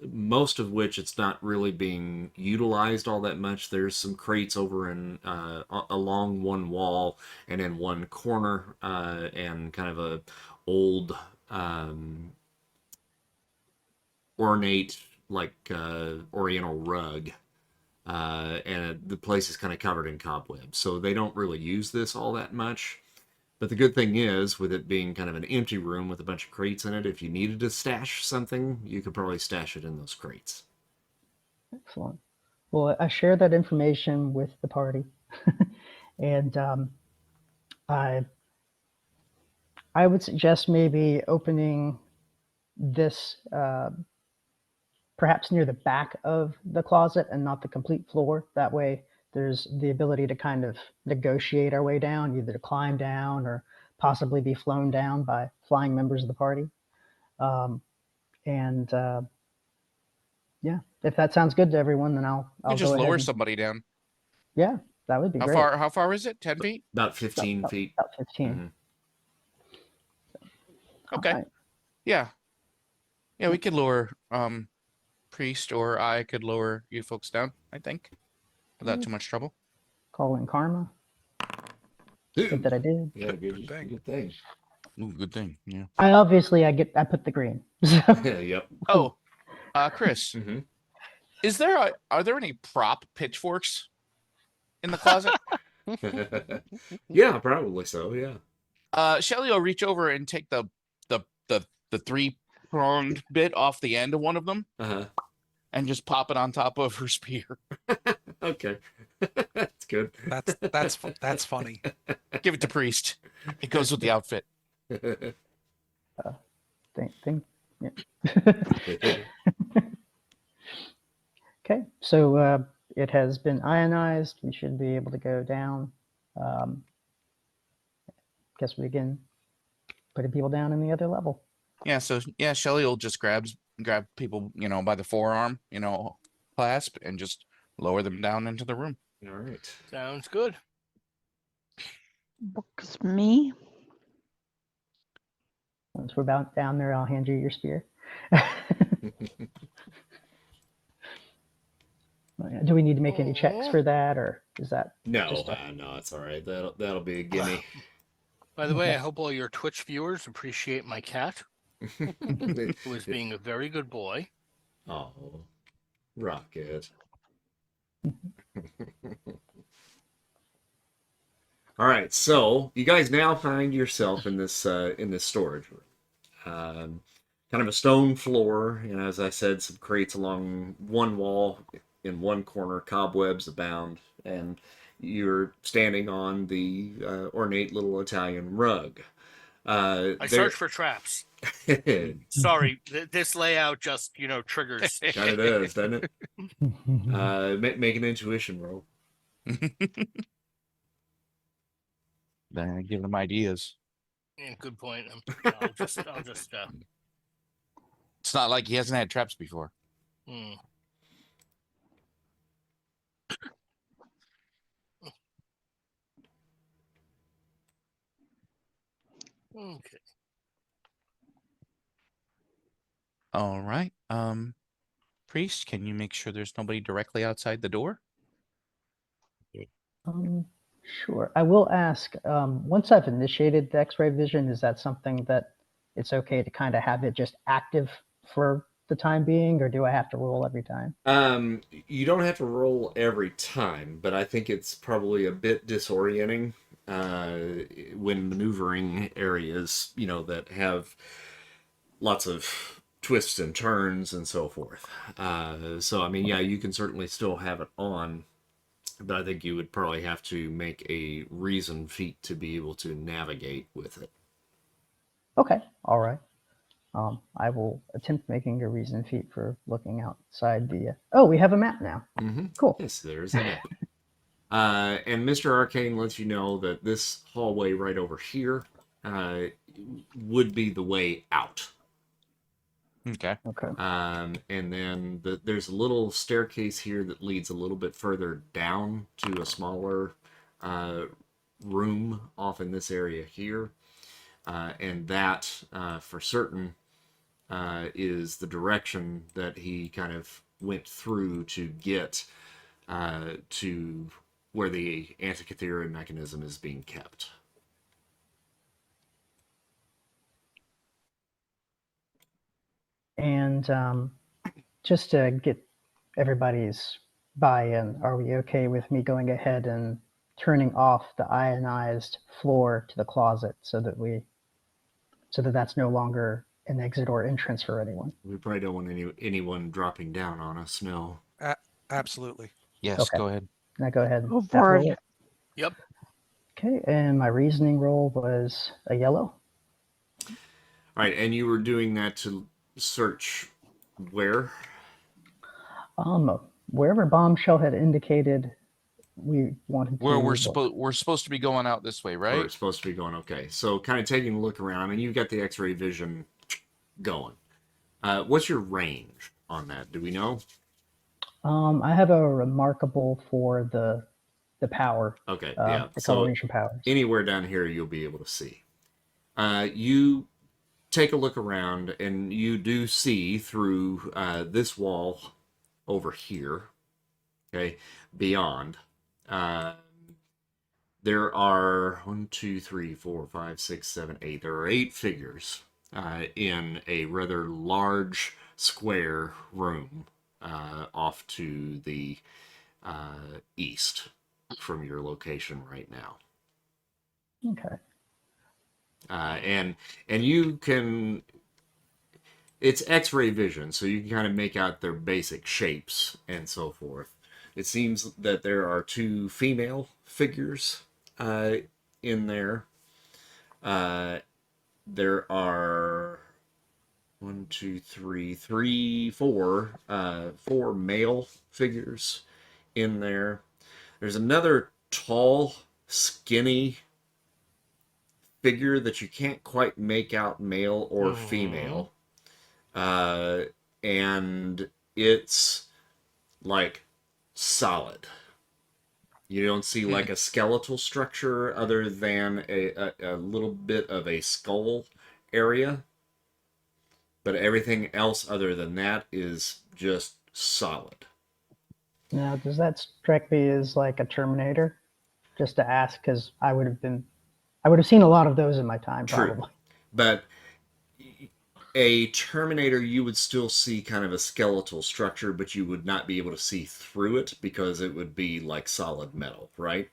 Most of which it's not really being utilized all that much. There's some crates over in along one wall and in one corner, and kind of a old ornate, like Oriental rug, and the place is kind of covered in cobwebs. So they don't really use this all that much. But the good thing is, with it being kind of an empty room with a bunch of crates in it, if you needed to stash something, you could probably stash it in those crates. Excellent. Well, I share that information with the party, and I would suggest maybe opening this perhaps near the back of the closet and not the complete floor. That way, there's the ability to kind of negotiate our way down, either to climb down or possibly be flown down by flying members of the party. And yeah, if that sounds good to everyone, then I'll You just go ahead lower and, somebody down. yeah, that would be How great. far? How far is it? 10 feet? About 15 feet. About 15. Mhm. Okay. Alright. Yeah. Yeah, we could lower Priest, or I could lower you folks down, I think. Without too much trouble. Call in karma. Good that I did. Yeah, good thing. Good thing. Ooh, good thing. Yeah. I put the green. So, Yeah, yep. Oh, Chris, hmm are there any prop pitchforks in the closet? Yeah, probably so. Yeah. Shelly will reach over and take the 3-pronged bit off the end of one of them Uh-huh. and just pop it on top of her spear. Okay. That's good. That's funny. Give it to Priest. It goes with the outfit. yeah. Okay, so it has been ionized. We should be able to go down. Guess we can put people down in the other level. Yeah, so yeah, Shelly will just grab people, by the forearm, clasp, and just lower them down into the room. All right. Sounds good. Works me. Once we're about down there, I'll hand you your spear. Do we need to make any checks for that, or is that No, just no, it's all right. That'll be a gimme. By the way, I hope all your Twitch viewers appreciate my cat, who is being a very good boy. Oh, Rocket. All right, so you guys now find yourself in this storage room. Kind of a stone floor, and as I said, some crates along one wall. In one corner, cobwebs abound, and you're standing on the ornate little Italian rug. I search for traps. Kind Sorry, this layout just triggers. of does, doesn't it? Make an intuition roll. Then give them ideas. Yeah, good point. I'll just. It's not like he hasn't had traps before. Okay. All right. Priest, can you make sure there's nobody directly outside the door? Sure. I will ask, once I've initiated the X-ray vision, is that something that it's okay to kind of have it just active for the time being, or do I have to roll every time? You don't have to roll every time, but I think it's probably a bit disorienting when maneuvering areas, that have lots of twists and turns and so forth. So, I mean, yeah, you can certainly still have it on, but I think you would probably have to make a reason feat to be able to navigate with it. Okay. All right. I will attempt making a reason feat for looking outside the. Oh, we have a map now. Mm-hmm. Cool. Yes, there's a map. And Mr. Arcane lets you know that this hallway right over here would be the way out. Okay. Okay. And then there's a little staircase here that leads a little bit further down to a smaller room off in this area here. And that, for certain, is the direction that he kind of went through to get to where the Antikythera Mechanism is being kept. And just to get everybody's buy-in, are we okay with me going ahead and turning off the ionized floor to the closet so that that's no longer an exit or entrance for anyone? We probably don't want anyone dropping down on us. No. Absolutely. Yes, Okay. go ahead. Can I go ahead and Go that for roll it. it? Yep. Okay, and my reasoning roll was a yellow. All right, and you were doing that to search where? Wherever Bombshell had indicated we wanted Where to we're supposed to be going out this way, Or right? it's supposed to be going okay. So kind of taking a look around, and you've got the X-ray vision going. What's your range on that? Do we know? I have a remarkable for the power, Okay, yeah. the So coloration powers. anywhere down here you'll be able to see. You take a look around, and you do see through this wall over here, okay, beyond. There are 1, 2, 3, 4, 5, 6, 7, 8. There are 8 figures in a rather large square room off to the east from your location right now. Okay. And you can, it's X-ray vision, so you can kind of make out their basic shapes and so forth. It seems that there are 2 female figures in there. There are 1, 2, 3, 4 male figures in there. There's another tall, skinny figure that you can't quite make out male or female. And it's like solid. You don't see like a skeletal structure other than a little bit of a skull area. But everything else other than that is just solid. Now, does that strike me as like a Terminator? Just to ask, because I would have seen a lot of those in my time, True. probably. But a Terminator, you would still see kind of a skeletal structure, but you would not be able to see through it because it would be like solid metal, right?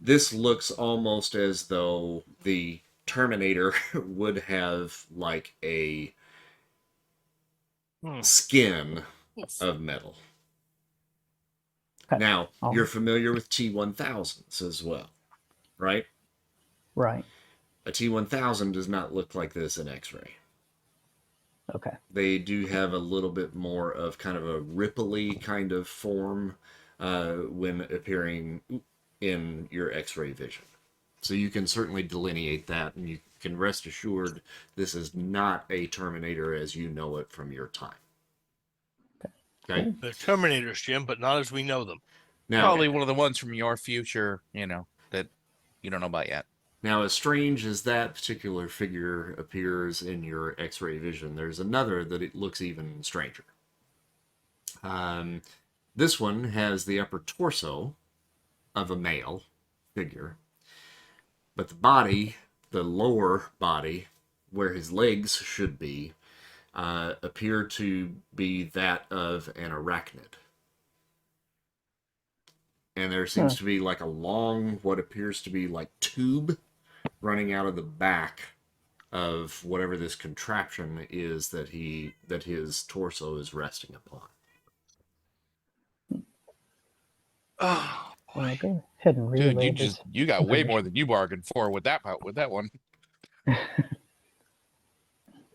This looks almost as though the Terminator would have like a skin of metal. Okay. Now, Oh. you're familiar with T1000s as well, right? Right. A T1000 does not look like this in X-ray. Okay. They do have a little bit more of kind of a ripply kind of form when appearing in your X-ray vision. So you can certainly delineate that, and you can rest assured this is not a Terminator as you know it from your time. Okay? The Terminators, Jim, but not as we know them. Now, Probably one of the ones from your future, that you don't know about yet. Now, as strange as that particular figure appears in your X-ray vision, there's another that it looks even stranger. This one has the upper torso of a male figure, but the body, the lower body, where his legs should be, appear to be that of an arachnid. And there seems to be like a long, what appears to be like tube running out of the back of whatever this contraption is that his torso is resting upon. Oh, Well, I'll go ahead and Dude, relay this you got way information. more than you bargained for with that one.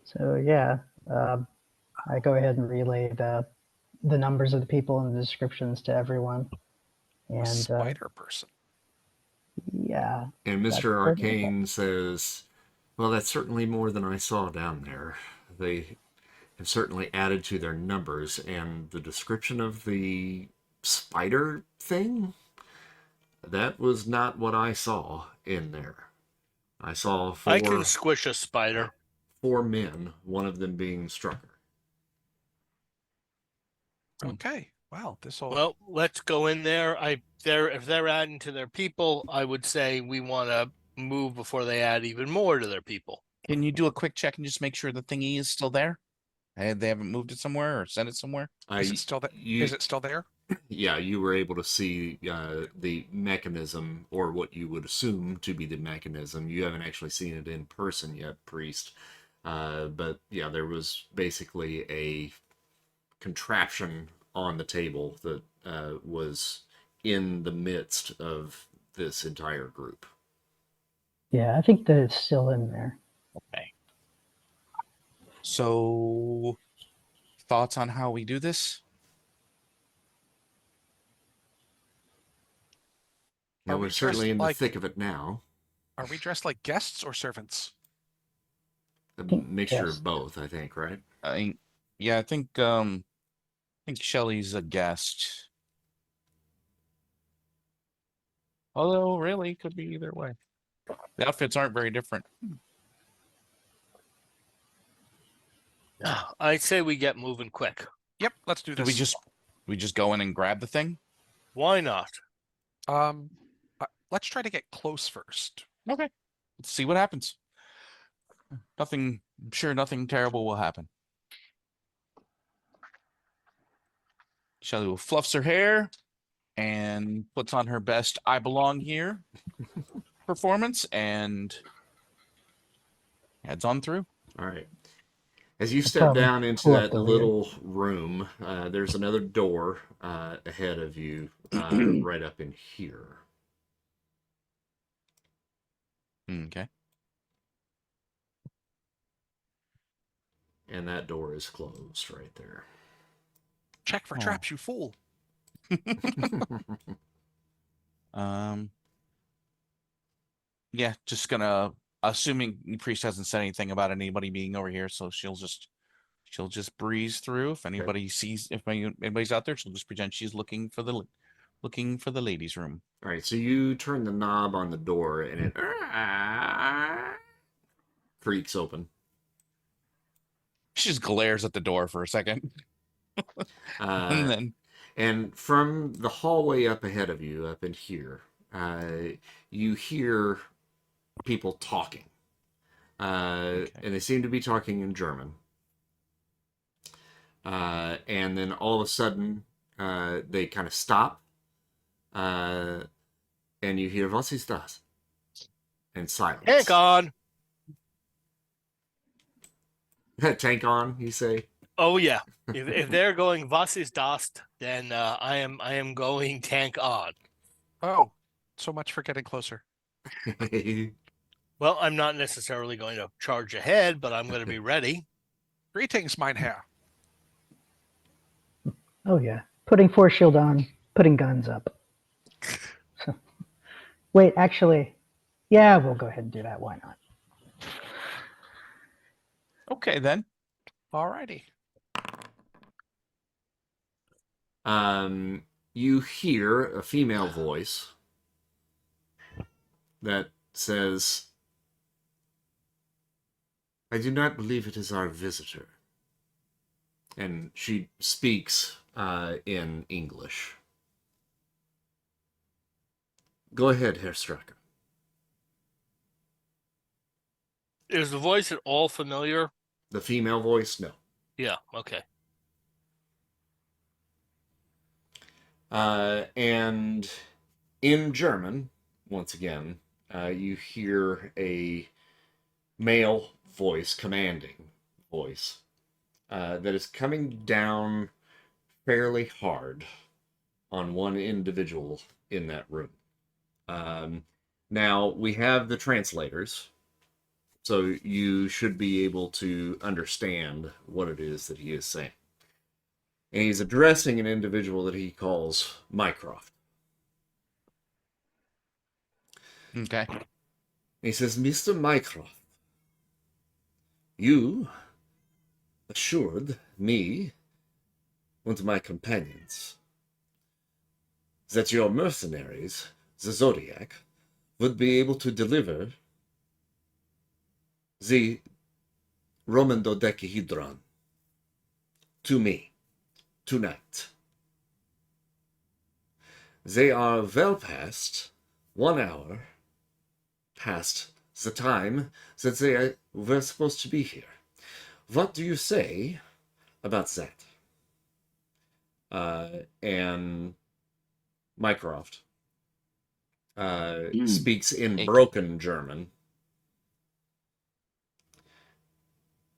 So yeah, I go ahead and relay the numbers of the people and the descriptions to everyone. A And spider person. yeah, And That's Mr. pretty Arcane says, well, that's certainly more than I saw down there. They have certainly added to their numbers, and the description of the spider thing, that was not what I saw in there. I saw I can squish a spider. 4 men, one of them being Strucker. Okay. Wow. Well, let's go in there. If they're adding to their people, I would say we want to move before they add even more to their people. Can you do a quick check and just make sure the thingy is still there? They haven't moved it somewhere or sent it somewhere? Is it still there? Is it still there? Yeah, you were able to see the mechanism, or what you would assume to be the mechanism. You haven't actually seen it in person yet, Priest. But yeah, there was basically a contraption on the table that was in the midst of this entire group. Yeah, I think that it's still in there. Okay. So, thoughts on how we do this? Now Are we're we certainly dressed in the like- thick of it now. Are we dressed like guests or servants? A think mixture yes. of both, I think, right? Yeah, I think Shelly's a guest. Although, really, could be either way. The outfits aren't very different. I'd say we get moving quick. Yep, let's do Do this. we just go in and grab the thing? Why not? Let's try to get close first. Okay. Let's see what happens. I'm sure nothing terrible will happen. Shelly will fluffs her hair and puts on her best I belong here performance and heads on through. All right. As you I'll step probably down into pull up that the rear. little room, there's another door ahead of you, right up in here. Okay. And that door is closed right there. Check for Oh. traps, you fool. Yeah, just gonna assuming the priest hasn't said anything about anybody being over here, so she'll just breeze through. If anybody's out there, she'll just pretend she's looking for the ladies' room. All right, so you turn the knob on the door and it creaks open. She just glares at the door for a second. And then And from the hallway up ahead of you, up in here, you hear people talking. And they seem to be talking in German. And then all of a sudden, they kind of stop. And you hear, "Was ist das?" And silence. Tank on. Tank on, you say? Oh yeah. If they're going was ist das, then I am going tank on. Oh, so much for getting closer. Well, I'm not necessarily going to charge ahead, but I'm going to be ready. Greetings, mein Herr. Oh yeah, putting force shield on, putting guns up. So, wait, actually, yeah, we'll go ahead and do that. Why not? okay then. Alrighty. You hear a female voice that says, "I do not believe it is our visitor." And she speaks in English. Go ahead, Herr Strucker. Is the voice at all familiar? The female voice? No. Yeah, okay. And in German, once again, you hear a male voice, commanding voice, that is coming down fairly hard on one individual in that room. Now, we have the translators, so you should be able to understand what it is that he is saying. And he's addressing an individual that he calls Mycroft. Okay. He says, "Mr. Mycroft, you assured me and my companions that your mercenaries, the Zodiac, would be able to deliver the Roman dodecahedron to me tonight. They are well past 1 hour past the time that they were supposed to be here. What do you say about that. And Mycroft speaks in Hey. broken German.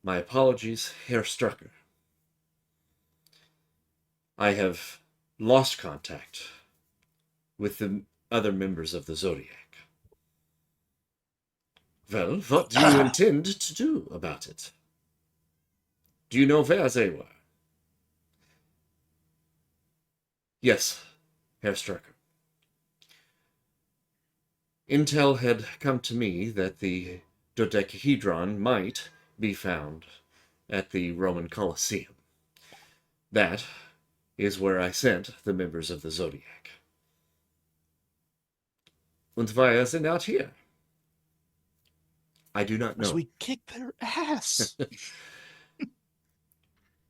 My apologies, Herr Strucker. I have lost contact with the other members of the Zodiac. Well, what do you intend to do about it? Do you know where they were? Yes, Herr Strucker. Intel had come to me that the dodecahedron might be found at the Roman Colosseum. That is where I sent the members of the Zodiac. And why are they not here? I do not know. So we kick their ass.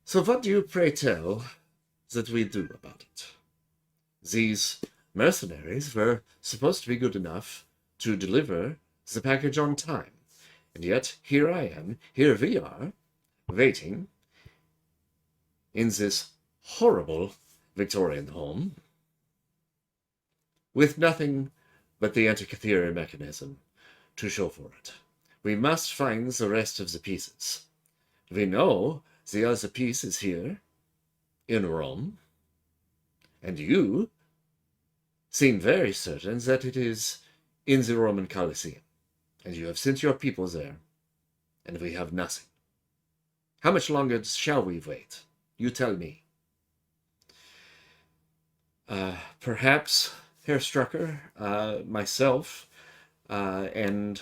So what do you pray tell that we do about it? These mercenaries were supposed to be good enough to deliver the package on time. And yet, here I am, here we are, waiting in this horrible Victorian home with nothing but the Antikythera Mechanism to show for it. We must find the rest of the pieces. We know the other piece is here in Rome, and you seem very certain that it is in the Roman Colosseum, and you have sent your people there, and we have nothing. How much longer shall we wait? You tell me. Perhaps Herr Strucker, myself, and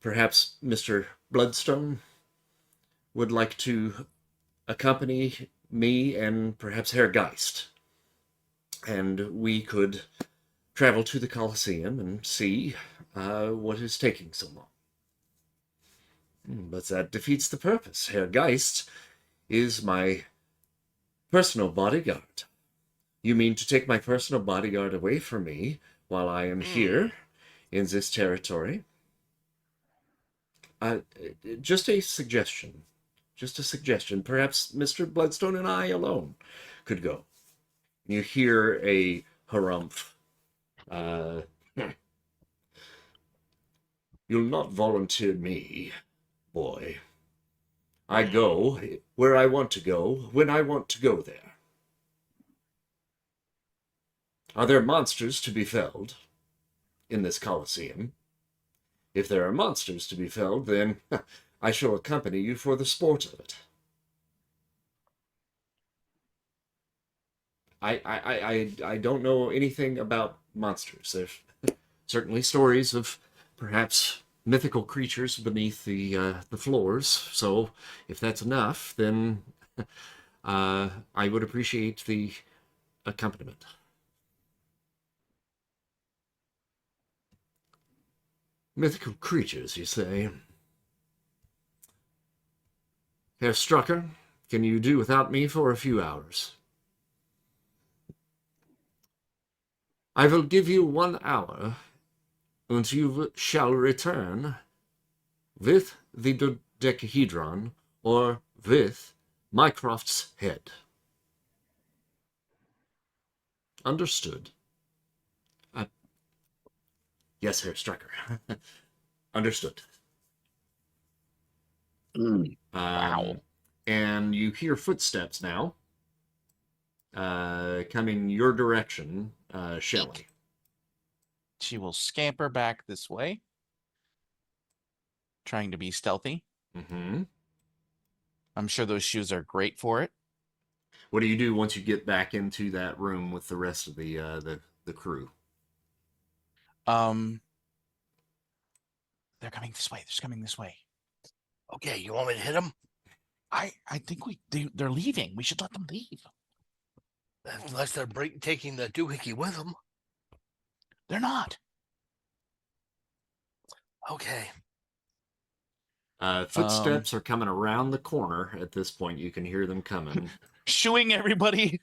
perhaps Mr. Bloodstone would like to accompany me and perhaps Herr Geist. And we could travel to the Colosseum and see what is taking so long. But that defeats the purpose. Herr Geist is my personal bodyguard. You mean to take my personal bodyguard away from me while I am here in this territory? Just a suggestion. Just a suggestion. Perhaps Mr. Bloodstone and I alone could go. You hear a harumph. You'll not volunteer me, boy. I go where I want to go, when I want to go there. Are there monsters to be felled in this Colosseum? If there are monsters to be felled, then I shall accompany you for the sport of it. I don't know anything about monsters. There's certainly stories of perhaps mythical creatures beneath the floors. So if that's enough, then I would appreciate the accompaniment. Mythical creatures, you say? Herr Strucker, can you do without me for a few hours? I will give you 1 hour, and you shall return with the dodecahedron or with Mycroft's head. Understood. Yes, Herr Strucker. Understood. Wow. And you hear footsteps now coming your direction, Shelley. She will scamper back this way, trying to be stealthy. Mm-hmm. I'm sure those shoes are great for it. What do you do once you get back into that room with the rest of the crew? They're coming this way. They're coming this way. Okay, you want me to hit them? I think they're leaving. We should let them leave. Unless they're taking the doohickey with them. They're not. Okay. Footsteps are coming around the corner at this point. You can hear them coming. Shooing everybody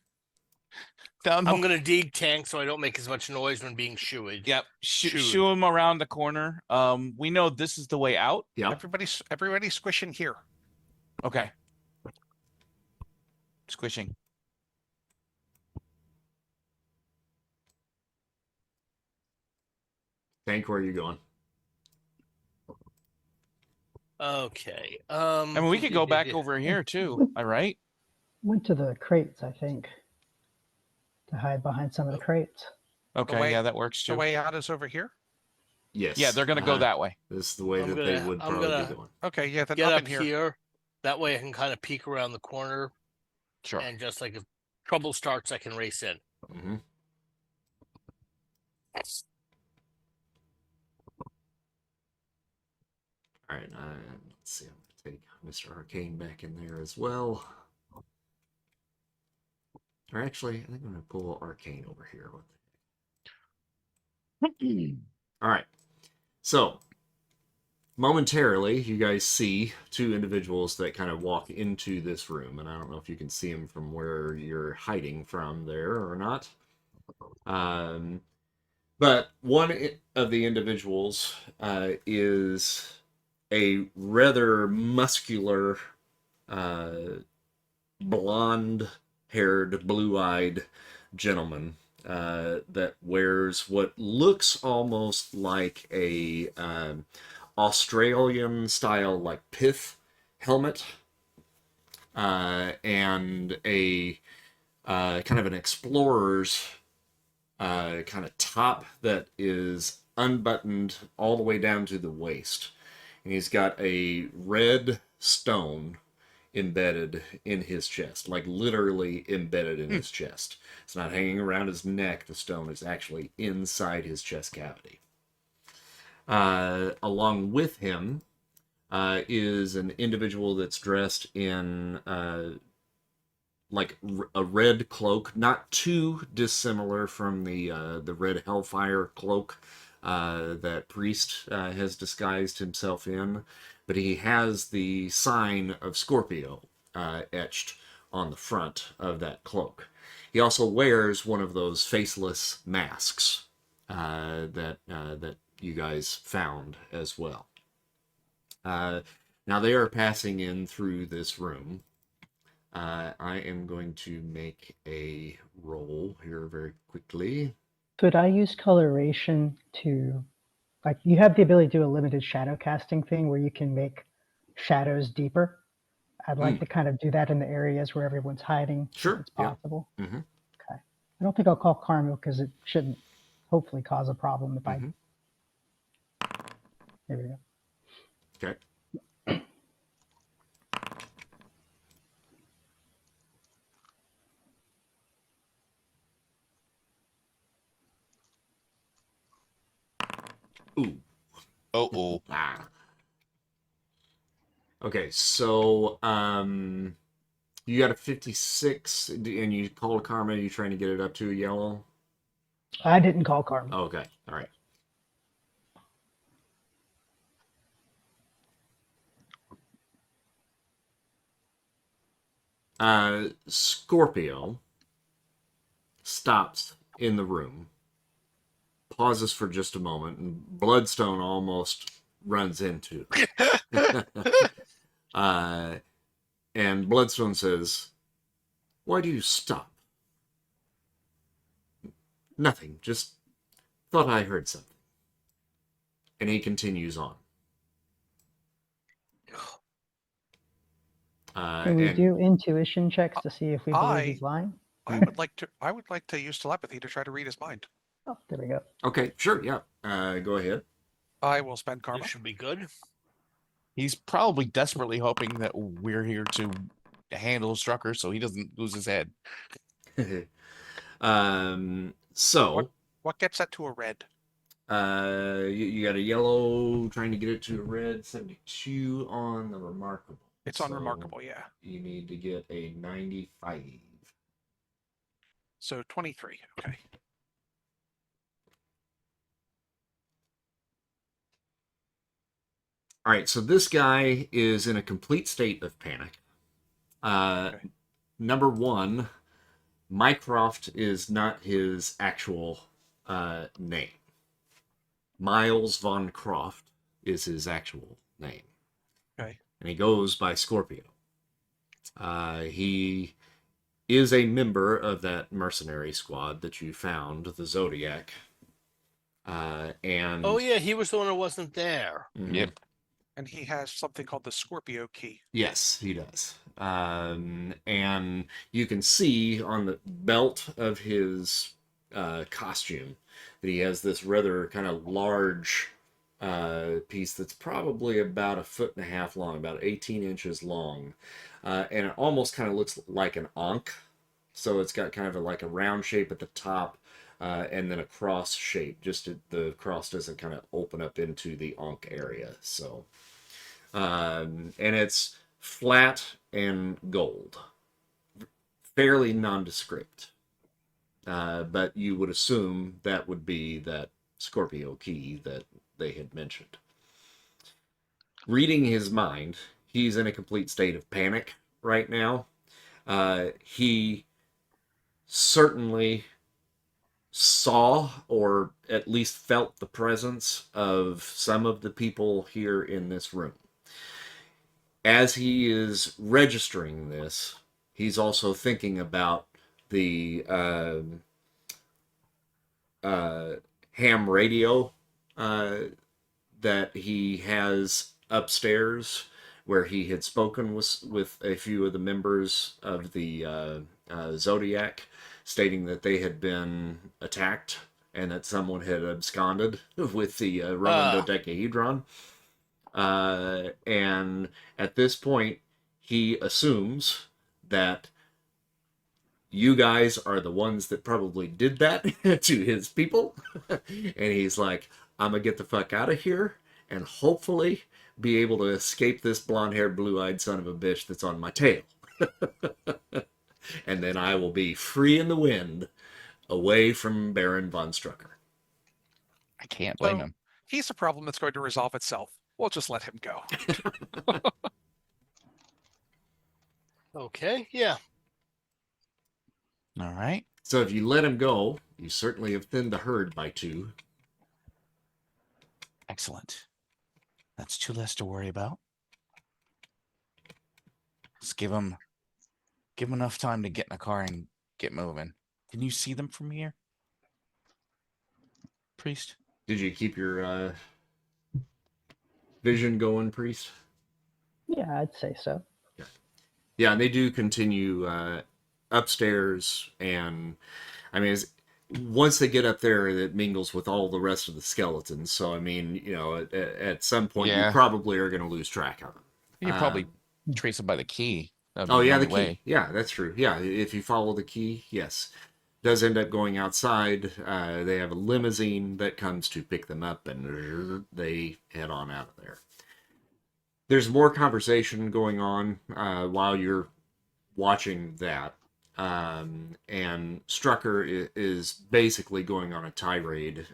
down. I'm gonna dig tank so I don't make as much noise when being shooed. Yep. Shoo them around the corner. We know this is the way out. Yeah. Everybody squish in here. Okay. Squishing. Tank, where are you going? Okay. I mean, we could go back over here too. All right. Went to the crates, I think, to hide behind some of the crates. Okay. way- Yeah, that works The too. way out is over here. Yes. Yeah, they're gonna go that way. This is the way I'm that they gonna- would I'm probably gonna- be going. Okay, yeah, then Get up up in here. here. That way I can kind of peek around the corner, Sure. and just like if trouble starts, I can race in. Mm-hmm. All right, let's see. I'm going to take Mr. Arcane back in there as well. Or actually, I think I'm going to pull Arcane over here. What the heck? All right. So, momentarily, you guys see two individuals that kind of walk into this room. And I don't know if you can see them from where you're hiding from there or not. But one of the individuals is a rather muscular, blonde-haired, blue-eyed gentleman that wears what looks almost like a Australian-style like pith helmet and a kind of an explorer's kind of top that is unbuttoned all the way down to the waist. And he's got a red stone embedded in his chest, like literally embedded in his chest. It's not hanging around his neck. The stone is actually inside his chest cavity. Along with him is an individual that's dressed in like a red cloak, not too dissimilar from the red Hellfire cloak that Priest has disguised himself in, but he has the sign of Scorpio etched on the front of that cloak. He also wears one of those faceless masks that you guys found as well. Now they are passing in through this room. I am going to make a roll here very quickly. Could I use coloration to, like, you have the ability to do a limited shadow casting thing where you can make shadows deeper. I'd like to kind of do that in the areas where everyone's hiding. Sure, If it's yeah. possible. Mm-hmm. Okay. I don't think I'll call Carmel because it shouldn't hopefully cause a problem if I. There we go. Okay. Ooh. Oh. Ah. Okay, so you got a 56, and you called Karma. You trying to get it up to a yellow? I didn't call Carmel. Okay, all right. Scorpio stops in the room, pauses for just a moment, and Bloodstone almost runs into it. And Bloodstone says, "Why do you stop?" "Nothing, just thought I heard something." And he continues on. Can we do intuition checks to see if we believe he's lying? I would like to use telepathy to try to read his mind. Oh, there we go. Okay, sure, yeah. Go ahead. I will spend karma. This should be good. He's probably desperately hoping that we're here to handle Strucker so he doesn't lose his head. So What gets that to a red? you got a yellow trying to get it to a red, 72 on the remarkable. It's unremarkable, yeah. You need to get a 95. So 23. Okay. All right, so this guy is in a complete state of panic. Okay. Number one, Mycroft is not his actual name. Miles Von Croft is his actual name. Okay. And he goes by Scorpio. He is a member of that mercenary squad that you found, the Zodiac. And Oh yeah, he was the one who wasn't there. Mhm. Yep. And he has something called the Scorpio key. Yes, he does. And you can see on the belt of his costume that he has this rather kind of large piece that's probably about 1.5 feet long, about 18 inches long. And it almost kind of looks like an ankh. So it's got kind of like a round shape at the top, and then a cross shape. The cross doesn't kind of open up into the ankh area. So, and it's flat and gold, fairly nondescript. But you would assume that would be that Scorpio key that they had mentioned. Reading his mind, he's in a complete state of panic right now. He certainly saw or at least felt the presence of some of the people here in this room. As he is registering this, he's also thinking about the ham radio that he has upstairs, where he had spoken with a few of the members of the Zodiac, stating that they had been attacked and that someone had absconded with the Roman dodecahedron. And at this point, he assumes that you guys are the ones that probably did that to his people. And he's like, I'm going to get the fuck out of here and hopefully be able to escape this blonde-haired, blue-eyed son of a bitch that's on my tail. And then I will be free in the wind away from Baron Von Strucker. I can't blame So him. he's a problem that's going to resolve itself. We'll just let him go. Okay, yeah. All right. So if you let him go, you certainly have thinned the herd by 2. Excellent. That's 2 less to worry about. Let's give him enough time to get in a car and get moving. Can you see them from here, Priest? Did you keep your vision going, Priest? Yeah, I'd say so. Yeah, and they do continue upstairs, and I mean, once they get up there, it mingles with all the rest of the skeletons. So I mean, at some point, you Yeah. probably are going to lose track of them. You could probably trace it by the key. That'd be Oh yeah, the only key. way. Yeah, that's true. Yeah, if you follow the key, yes, does end up going outside. They have a limousine that comes to pick them up, and they head on out of there. There's more conversation going on while you're watching that. And Strucker is basically going on a tirade,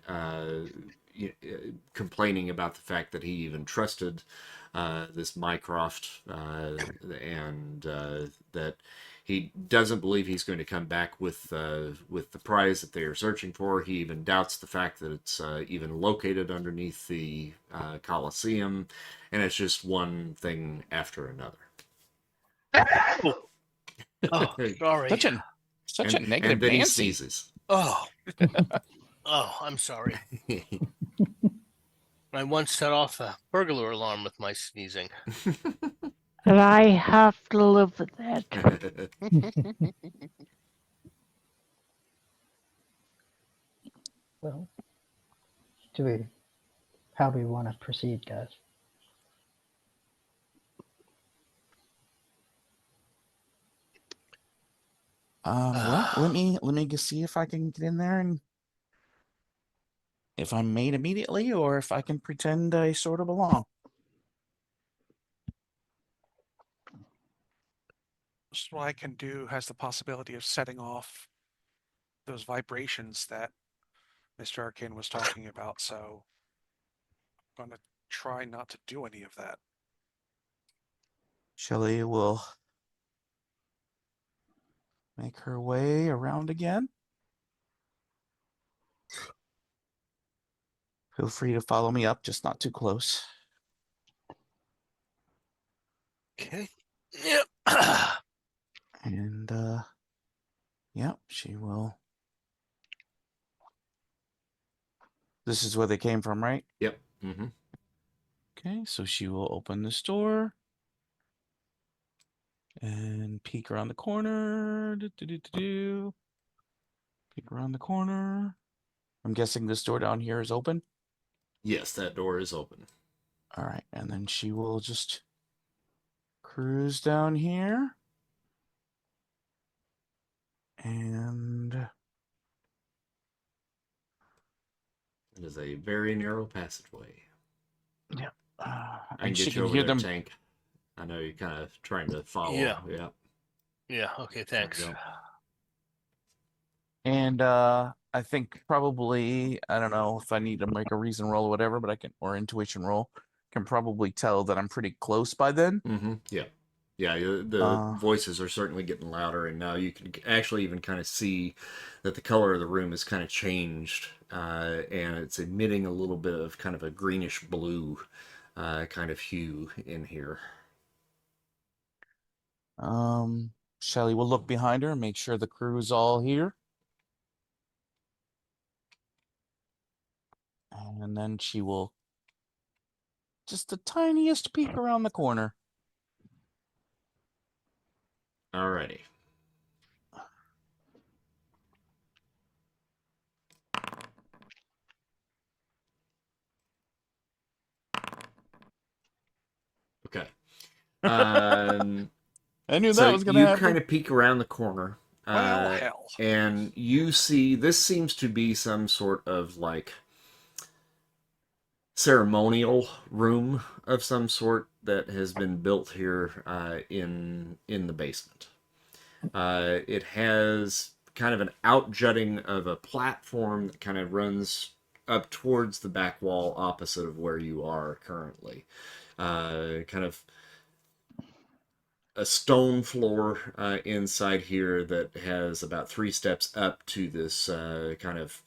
complaining about the fact that he even trusted this Mycroft, and that he doesn't believe he's going to come back with the prize that they are searching for. He even doubts the fact that it's even located underneath the Colosseum, and it's just one thing after another. Oh, sorry. Such a negative and then he Nancy. sneezes. Oh. Oh, I'm sorry. I once set off a burglar alarm with my sneezing. And I have to live with that. Well, how do we want to proceed, guys? Well, let me just see if I can get in there, and if I'm made immediately, or if I can pretend I sort of belong. Just what I can do has the possibility of setting off those vibrations that Mr. Arcane was talking about, so I'm going to try not to do any of that. Shelley will make her way around again. Feel free to follow me up, just not too close. Okay. Yep. And Yep, she will. This is where they came from, right? Yep. Mm-hmm. Okay, so she will open this door and peek around the corner. Peek around the corner. I'm guessing this door down here is open. Yes, that door is open. All right, and then she will just cruise down here. And It is a very narrow passageway. I can and she get you can over hear there, them. Tank. I know you're kind of trying to follow. Yeah. Yeah. Yeah. Okay. Thanks. There you go. And I think probably, I don't know if I need to make a reason roll or whatever, but I can, or intuition roll, can probably tell that I'm pretty close by then. Mm-hmm. Yeah. Yeah, the voices are certainly getting louder, and now you can actually even kind of see that the color of the room has kind of changed, and it's emitting a little bit of kind of a greenish blue kind of hue in here. Shelly will look behind her and make sure the crew is all here. And then she will just the tiniest peek around the corner. Alrighty. Okay. I knew So that was going to you happen. kind of peek around the corner. Well, hell. And you see, this seems to be some sort of like ceremonial room of some sort that has been built here in the basement. It has kind of an outjutting of a platform that kind of runs up towards the back wall opposite of where you are currently. Kind of a stone floor inside here that has about 3 steps up to this kind of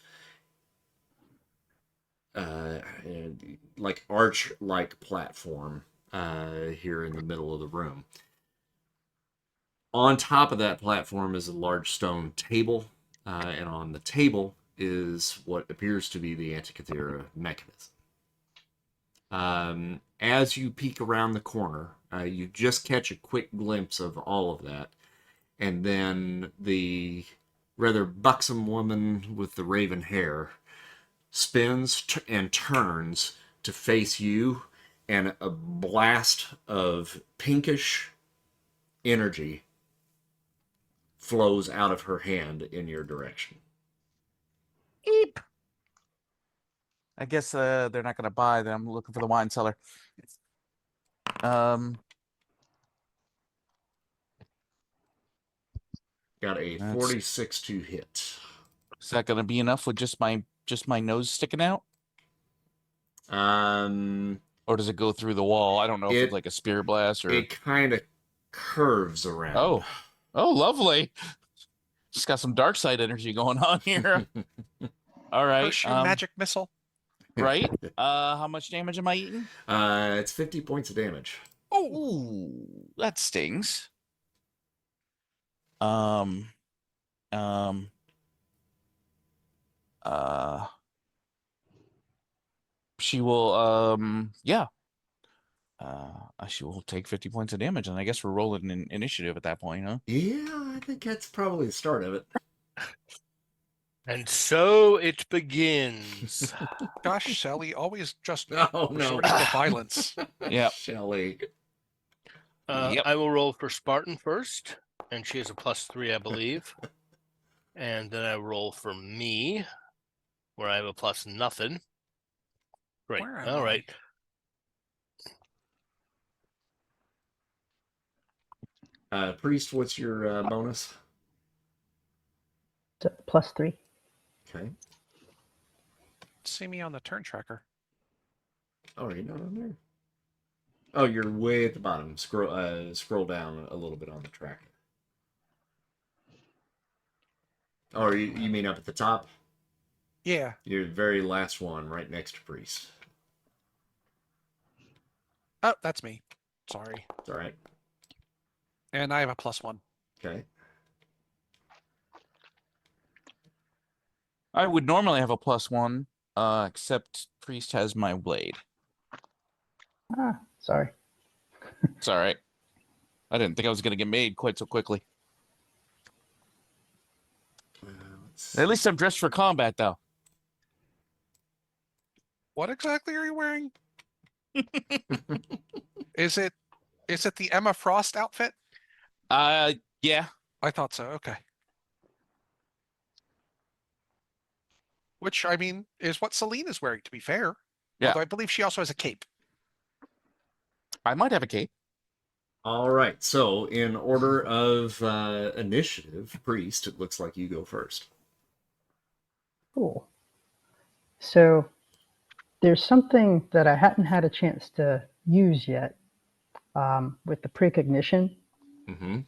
like arch-like platform here in the middle of the room. On top of that platform is a large stone table, and on the table is what appears to be the Antikythera Mechanism. As you peek around the corner, you just catch a quick glimpse of all of that, and then the rather buxom woman with the raven hair spins and turns to face you, and a blast of pinkish energy flows out of her hand in your direction. Eep. I guess they're not going to buy. Then I'm looking for the wine cellar. Got a That's- 46 to hit. Is that going to be enough with just my nose sticking out, or does it go through the wall? I don't know if it's like a spear blast or. It kind of curves around. Oh, lovely. Just got some dark side energy going on here. All right. Horseshoe magic missile. Right. How much damage am I eating? It's 50 points of damage. Oh, that stings. She will yeah. She will take 50 points of damage, and I guess we're rolling an initiative at that point, huh? Yeah, I think that's probably the start of it. And so it begins. Gosh, Shelly, always just Oh no. resorting to violence. Yeah. Shelly. Yep. I will roll for Spartan first, and she has a +3, I believe. And then I roll for me, where I have a plus nothing. Great. Where am All I? right. Priest, what's your bonus? +3. Okay. See me on the turn tracker. Oh, are you not on there? Oh, you're way at the bottom. Scroll down a little bit on the tracker. Oh, you mean up at the top? Yeah. You're the very last one, right next to Priest. Oh, that's me. Sorry. It's all right. And I have a +1. Okay. I would normally have a +1, except priest has my blade. Ah, sorry. It's all right. I didn't think I was going to get made quite so quickly. At least I'm dressed for combat, though. What exactly are you wearing? Is it the Emma Frost outfit? Yeah. I thought so. Okay. Which, I mean, is what Celine is wearing, to be fair. Yeah. Although I believe she also has a cape. I might have a cape. All right. So, in order of initiative, Priest, it looks like you go first. Cool. So there's something that I hadn't had a chance to use yet with the precognition. Mm-hmm.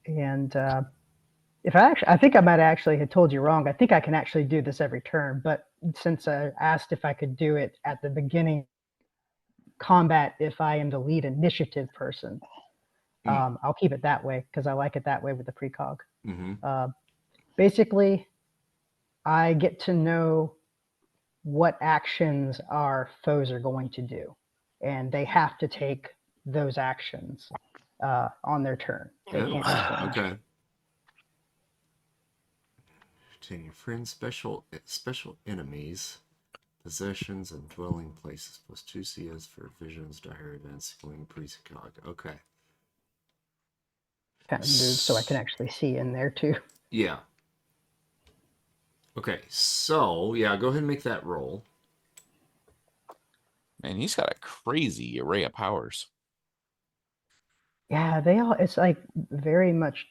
And I think I might actually have told you wrong. I think I can actually do this every turn, but since I asked if I could do it at the beginning combat, if I am the lead initiative person, I'll keep it that way because I like it that way with the precog. Mm-hmm. Basically, I get to know what actions our foes are going to do, and they have to take those actions on their turn. They can't just range. Okay. Retain your friends, special enemies, possessions, and dwelling places. +2 CS for visions, diary events, healing, precog. Okay. Kind of move so I can actually see in there too. Yeah. Okay, so, yeah, go ahead and make that roll. Man, he's got a crazy array of powers. Yeah, it's like very much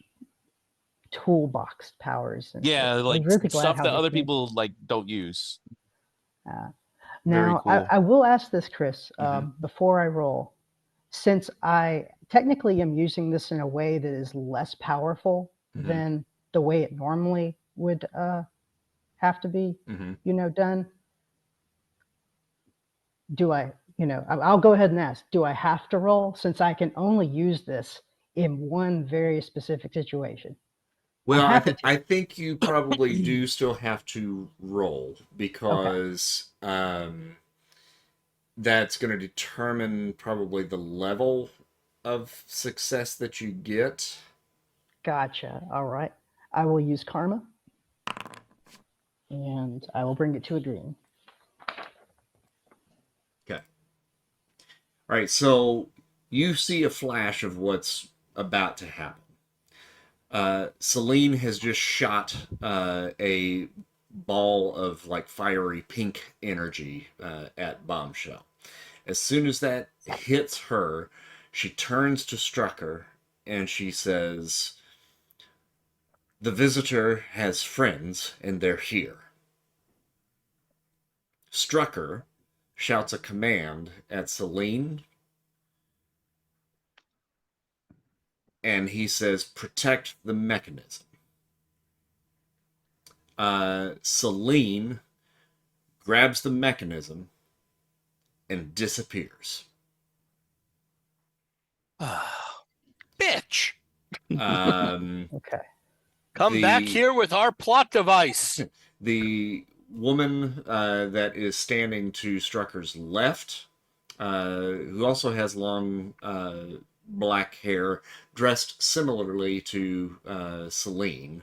toolbox powers. And Yeah, I was like really glad stuff how that this other game- people like don't use. Now, Very cool. I will ask this, Chris, Mhm. before I roll. Since I technically am using this in a way that is less powerful Mhm. than the way it normally would have to be, Mm-hmm. Done, do I, I'll go ahead and ask, do I have to roll since I can only use this in one very specific situation? Well, I'm happy to. I think you probably do still have to roll Okay. because that's going to determine probably the level of success that you get. Gotcha. All right. I will use karma. And I will bring it to a green. Okay. All right, so you see a flash of what's about to happen. Celine has just shot a ball of like fiery pink energy at Bombshell. As soon as that hits her, she turns to Strucker and she says, "The visitor has friends and they're here." Strucker shouts a command at Celine and he says, "Protect the mechanism." Celine grabs the mechanism and disappears. Bitch! Okay. Come back here with our plot device. The woman that is standing to Strucker's left, who also has long black hair, dressed similarly to Celine,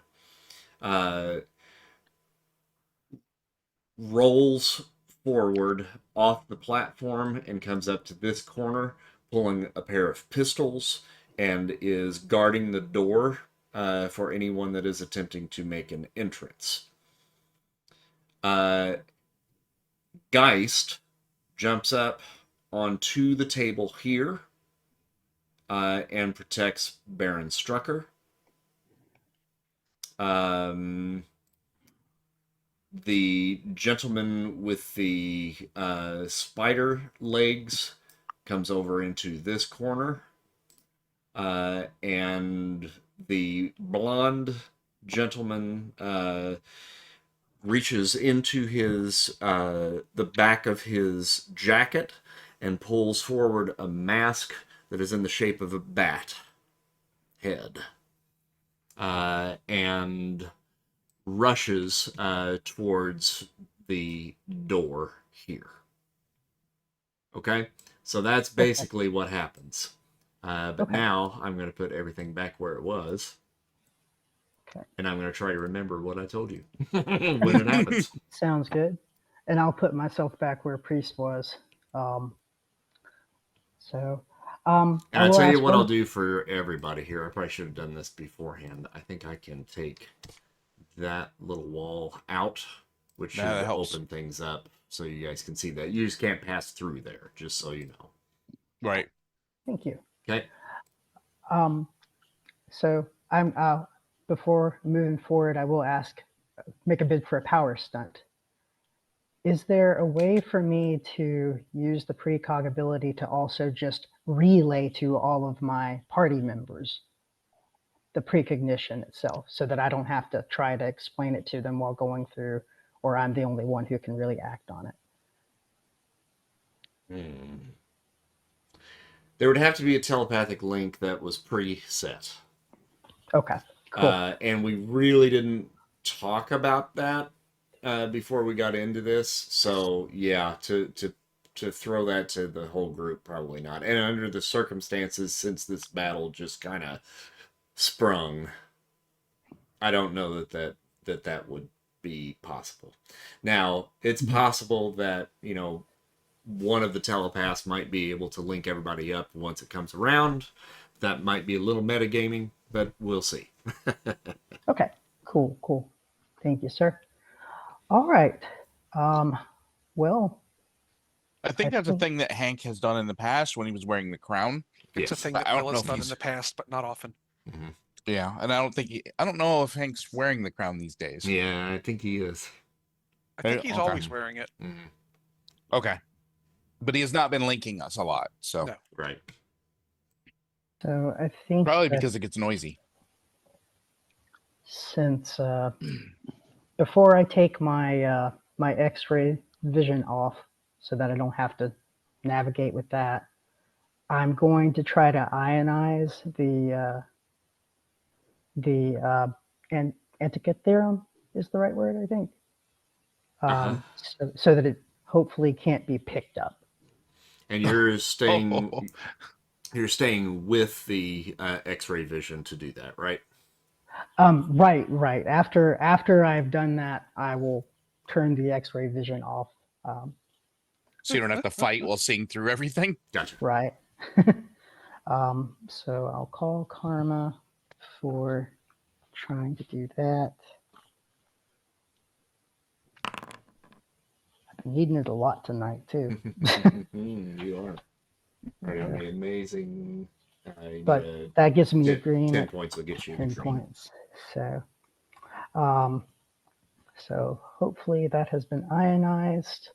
rolls forward off the platform and comes up to this corner, pulling a pair of pistols, and is guarding the door for anyone that is attempting to make an entrance. Geist jumps up onto the table here and protects Baron Strucker. The gentleman with the spider legs comes over into this corner. And the blonde gentleman reaches into his the back of his jacket and pulls forward a mask that is in the shape of a bat head. And rushes towards the door here. Okay, so that's basically what happens. But Okay. now I'm going to put everything back where it was. Okay. And I'm going to try to remember what I told you when it happens. Sounds good. And I'll put myself back where Priest was. And I I'll will tell you ask what I'll one. do for everybody here. I probably should have done this beforehand. I think I can take that little wall out, which should That helps. open things up so you guys can see that. You just can't pass through there, just so you know. Right. Thank you. Okay. So I'm before moving forward, I will make a bid for a power stunt. Is there a way for me to use the precog ability to also just relay to all of my party members the precognition itself, so that I don't have to try to explain it to them while going through, or I'm the only one who can really act on it? There would have to be a telepathic link that was preset. Okay, cool. And we really didn't talk about that before we got into this. So yeah, to throw that to the whole group, probably not. And under the circumstances, since this battle just kind of sprung, I don't know that would be possible. Now, it's possible that, one of the telepaths might be able to link everybody up once it comes around. That might be a little metagaming, but we'll see. Okay, cool. Thank you, sir. All right. Well, I think that's a thing that Hank has done in the past when he was wearing the crown. It's a Yes. thing But that I don't know Bella's if done in he's- the past, but not often. Mm-hmm. Yeah, and I don't know if Hank's wearing the crown these days. Yeah, I think he is. I think he's Okay. always wearing it. Mm-hmm. Okay. But he has not been linking us a lot, so No. Right. so I think probably that because it gets noisy. since before I take my my X-ray vision off, so that I don't have to navigate with that, I'm going to try to ionize the Antikythera is the right word, I think. So that it hopefully can't be picked up. And you're staying you're staying with the X-ray vision to do that, right? Right. After I've done that, I will turn the X-ray vision off. So you don't have to fight while seeing through everything. Gotcha. Right. So I'll call Karma for trying to do that. I've been needing it a lot tonight too. You are. Right on the amazing. But that gives me a 10 green. 10 points will get you 10 green. points. So, so hopefully that has been ionized.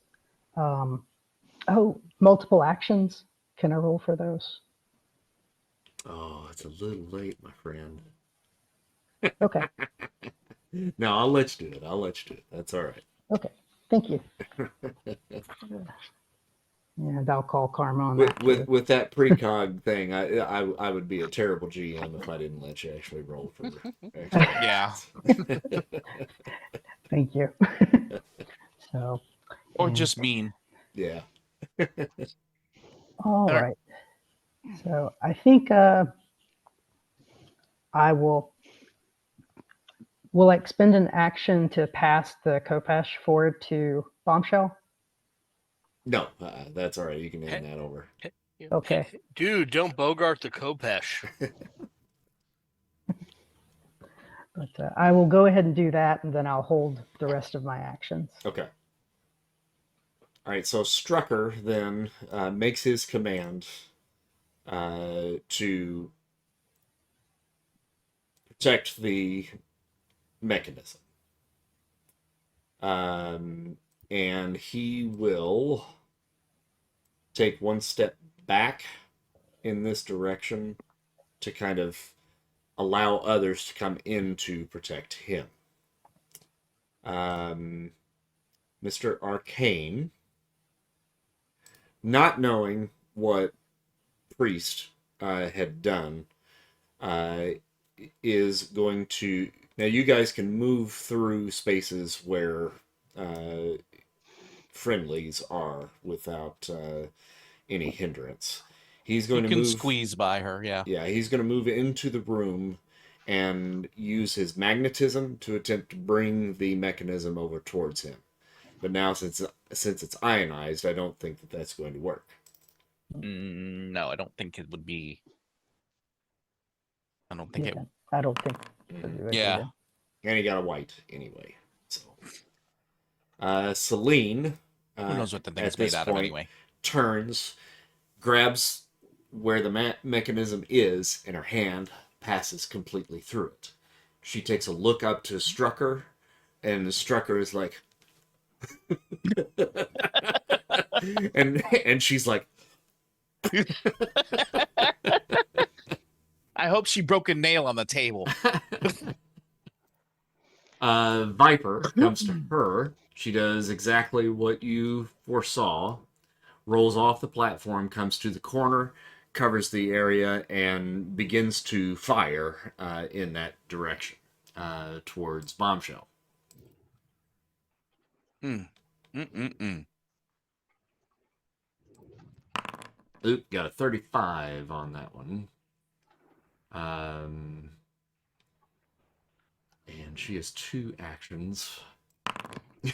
Oh, multiple actions. Can I roll for those? Oh, it's a little late, my friend. Okay. No, I'll let you do it. That's all right. Okay. Thank you. And I'll call Karma on that. With that precog thing, I would be a terrible GM if I didn't let you actually roll for Yeah. Thank you. So. Or and- just mean. Yeah. All right. right. So I think I will expend an action to pass the Kopesh forward to Bombshell. No, that's all right. You can hand that over. Okay. Dude, don't bogart the Kopesh. But I will go ahead and do that, and then I'll hold the rest of my actions. Okay. All right. So Strucker then makes his command to protect the mechanism. And he will take one step back in this direction to kind of allow others to come in to protect him. Mr. Arcane, not knowing what Priest had done, is going to Now you guys can move through spaces where friendlies are without any hindrance. He's going You to can move. squeeze by her, yeah. Yeah, he's going to move into the room and use his magnetism to attempt to bring the mechanism over towards him. But now, since it's ionized, I don't think that that's going to work. No, I don't think it would be. I don't think Yeah, it. I don't think. that'd be right Yeah. either. And he got a white anyway. So, Celine, Who knows what the thing's at this made out of point, anyway? turns, grabs where the mechanism is, and her hand passes completely through it. She takes a look up to Strucker, and Strucker is like, and she's like, I hope she broke a nail on the table. Viper comes to her. She does exactly what you foresaw. Rolls off the platform, comes to the corner, covers the area, and begins to fire in that direction towards Bombshell. Oop, got a 35 on that one. And she has 2 actions.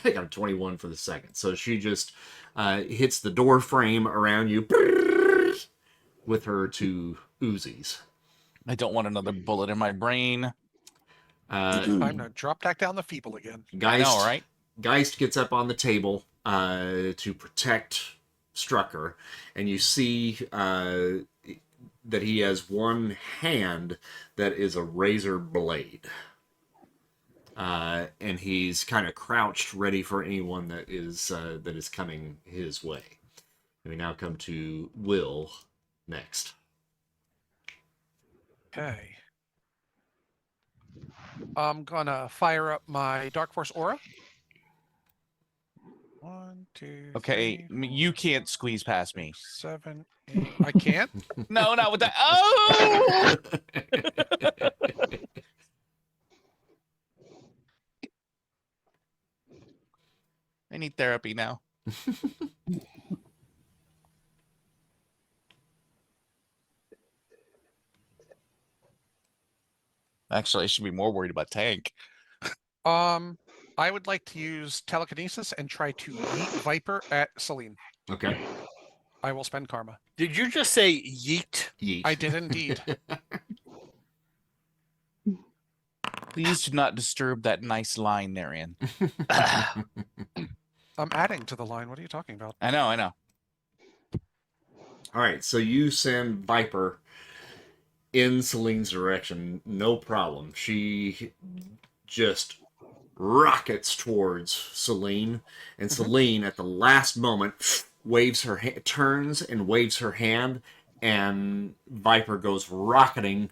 I got a 21 for the second. So she just hits the door frame around you with her 2 Uzis. I don't want another bullet in my brain. Time to drop back down the feeble again. I know, right? Geist gets up on the table to protect Strucker, and you see that he has one hand that is a razor blade. And he's kind of crouched, ready for anyone that is coming his way. And we now come to Will next. Okay. I'm gonna fire up my Dark Force aura. 1, 2, Okay, 3, you can't squeeze past me. 7, 8. I can't. No, not with that. Oh! I need therapy now. Actually, I should be more worried about Tank. I would like to use telekinesis and try to yeet Viper at Celine. Okay. I will spend karma. Did you just say yeet? Yeet. I did indeed. Please do not disturb that nice line they're in. I'm adding to the line. What are you talking about? I know. All right, so you send Viper in Celine's direction, no problem. She just rockets towards Celine, and Celine, at the last moment, waves her turns and waves her hand, and Viper goes rocketing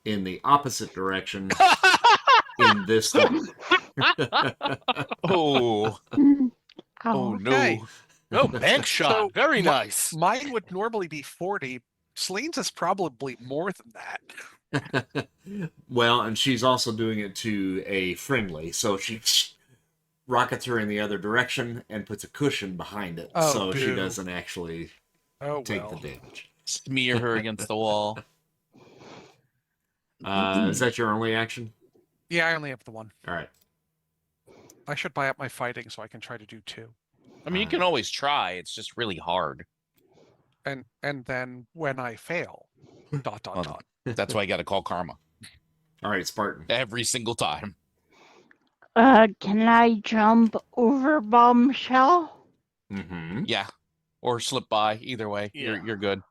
in the opposite direction in this corner. Oh, oh Okay. no. Oh, bank shot. So, Very nice. Mine would normally be 40. Celine's is probably more than that. Well, and she's also doing it to a friendly, so she rockets her in the other direction and puts a cushion behind it, Oh, so she boo. doesn't actually Oh, take well. the damage. Smear her against the wall. Is that your only action? Yeah, I only have the one. All right. I should buy up my fighting so I can try to do 2. I mean, you can always try. It's just really hard. And then when I fail, ... Well, that's why you got to call karma All right, Spartan. every single time. Can I jump over Bombshell? Mm-hmm. Yeah, or slip by. Either way, Yeah. you're good.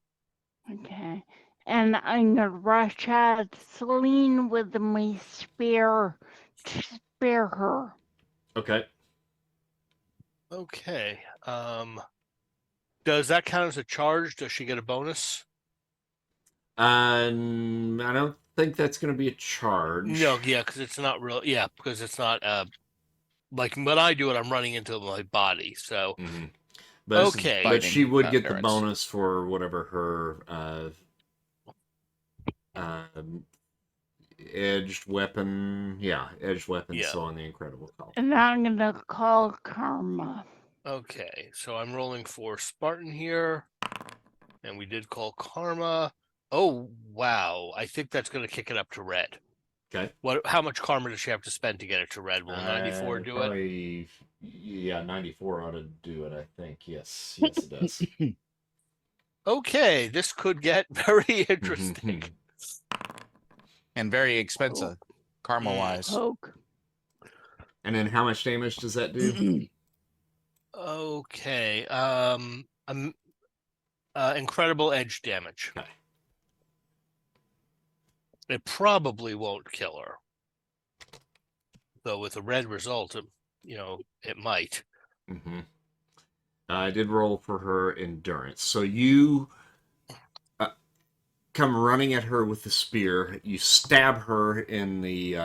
Okay. And I'm gonna rush at Celine with my spear to spare her. Okay. Okay. Does that count as a charge? Does she get a bonus? I don't think that's going to be a charge. No, yeah, because it's not real. Yeah, because it's not. Like when I do it, I'm running into my body. So Mm-hmm. But, Okay. but she would get the Endurance. bonus for whatever her edged weapon. Yeah, edged weapon. Yeah. So on the incredible column. And I'm gonna call karma. Okay, so I'm rolling for Spartan here, and we did call karma. Oh wow, I think that's going to kick it up to red. Okay. How much karma does she have to spend to get it to red? Will 94 do it? Probably, yeah, 94 ought to do it, I think. Yes, it does. Okay, this could get very interesting. And very expensive, karma-wise. Poke. And then how much damage does that do? Okay, incredible edge damage. Okay. It probably won't kill her, though. With a red result, it might. Mm-hmm. I did roll for her endurance. So you come running at her with the spear. You stab her in the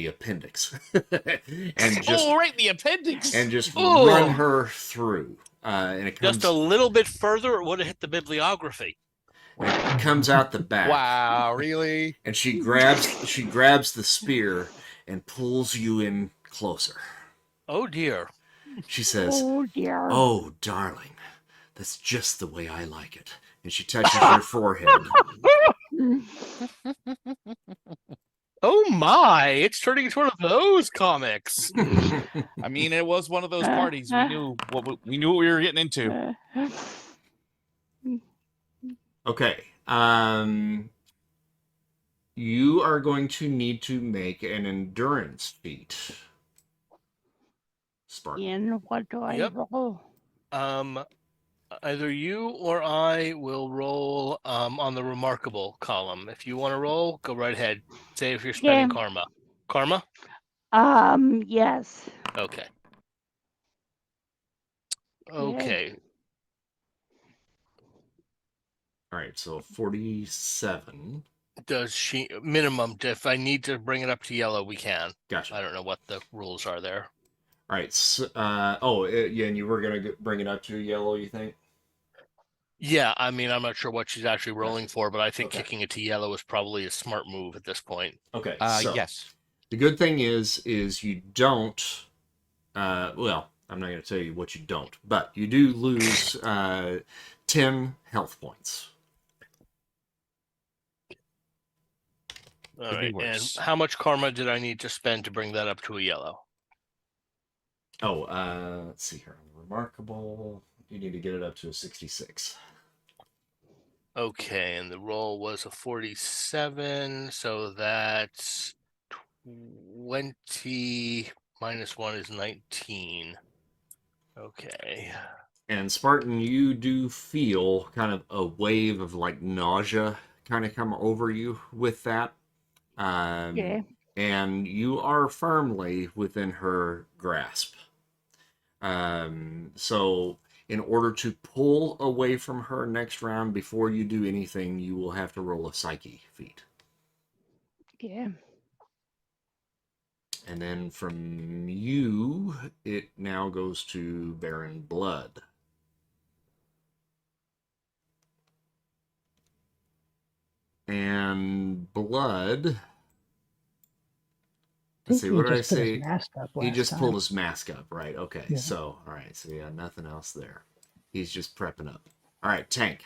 appendix, and just right in the appendix. and just Oh. run her through. And it comes Just a little bit further, it would have hit the bibliography. it comes out the back. Wow, really? And she grabs the spear and pulls you in closer. Oh dear. She says, Oh dear. "Oh, darling, that's just the way I like it." And she touches your forehead. Oh my! It's turning into one of those comics. I mean, it was one of those parties. We knew what we were getting into. Okay. You are going to need to make an endurance feat. Spartan. And what do I Yep. roll? Either you or I will roll on the remarkable column. If you want to roll, go right ahead. Say if you're spending Yeah. karma. Karma? Yes. Okay. Okay. All right, so 47. Does she minimum? If I need to bring it up to yellow, we can. Gotcha. I don't know what the rules are there. All right. So, yeah, and you were going to bring it up to yellow, you think? Yeah, I mean, I'm not sure what she's actually rolling for, but I think Okay. kicking it to yellow is probably a smart move at this point. Okay. Yes. The good thing is you don't. Well, I'm not going to tell you what you don't, but you do lose 10 health points. All Could be right, and worse. how much karma did I need to spend to bring that up to a yellow? Oh, let's see here. Remarkable. You need to get it up to a 66. Okay, and the roll was a 47, so that's 20 minus 1 is 19. Okay. And Spartan, you do feel kind of a wave of like nausea kind of come over you with that. Yeah. And you are firmly within her grasp. So in order to pull away from her next round, before you do anything, you will have to roll a psyche feat. Yeah. And then from you, it now goes to Baron Blood. And Blood... Let's see, what did I say? He just pulled his mask up, right? Okay, Yeah. so, all right, so yeah, nothing else there. He's just prepping up. All right, Tank.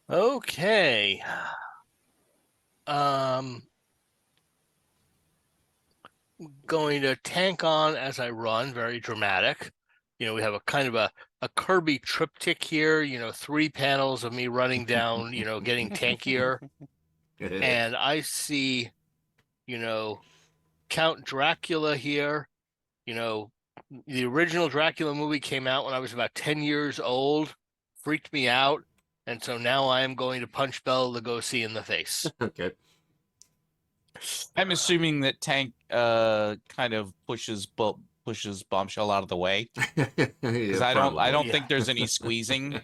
Okay. Going to tank on as I run, very dramatic. We have a kind of a Kirby triptych here, 3 panels of me running down, getting tankier. And I see, Count Dracula here. The original Dracula movie came out when I was about 10 years old, freaked me out. And so now I am going to punch Bela Lugosi in the face. Okay. I'm assuming that Tank kind of pushes Bombshell out of the way, because I don't Yeah. think there's any squeezing.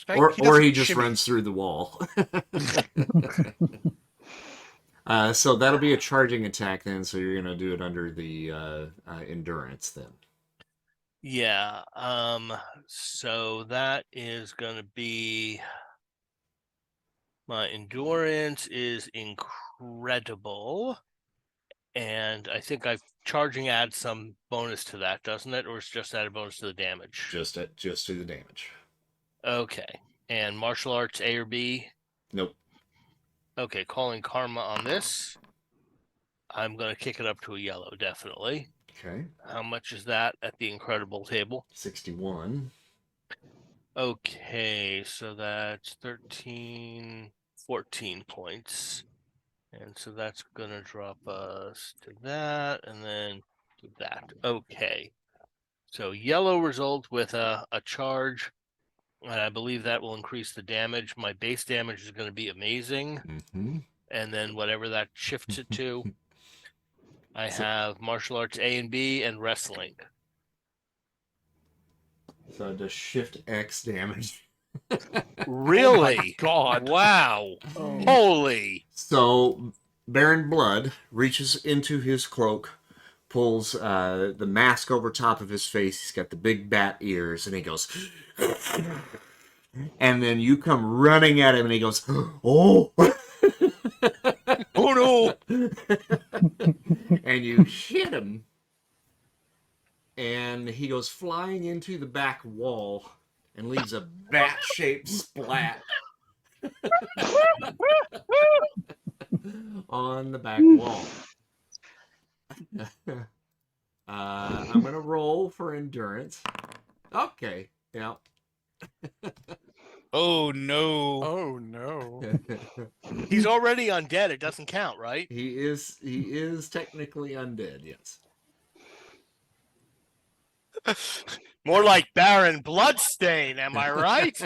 or he just runs through the wall. So that'll be a charging attack then. So you're gonna do it under the endurance then. Yeah. So that is going to be My endurance is incredible. And I think I've charging adds some bonus to that, doesn't it? Or it's just added bonus to the damage? Just to the damage. Okay. And martial arts A or B? Nope. Okay, calling karma on this. I'm going to kick it up to a yellow, definitely. Okay. How much is that at the incredible table? 61. Okay, so that's 13, 14 points. And so that's going to drop us to that and then to that. Okay. So yellow result with a charge. And I believe that will increase the damage. My base damage is going to be amazing. Mm-hmm. And then whatever that shifts it to, I So- have martial arts A and B and wrestling. So it does shift X damage. Really? God. Wow. Oh. Holy. So Baron Blood reaches into his cloak, pulls the mask over top of his face. He's got the big bat ears, and he goes, and then you come running at him, and he goes, oh, Oh no. and you hit him, and he goes flying into the back wall and leaves a bat-shaped splat on the back wall. I'm gonna roll for endurance. Okay, yeah. Oh no. Oh no. He's already undead. It doesn't count, right? He is technically undead, yes. More like Baron Bloodstain, am I right?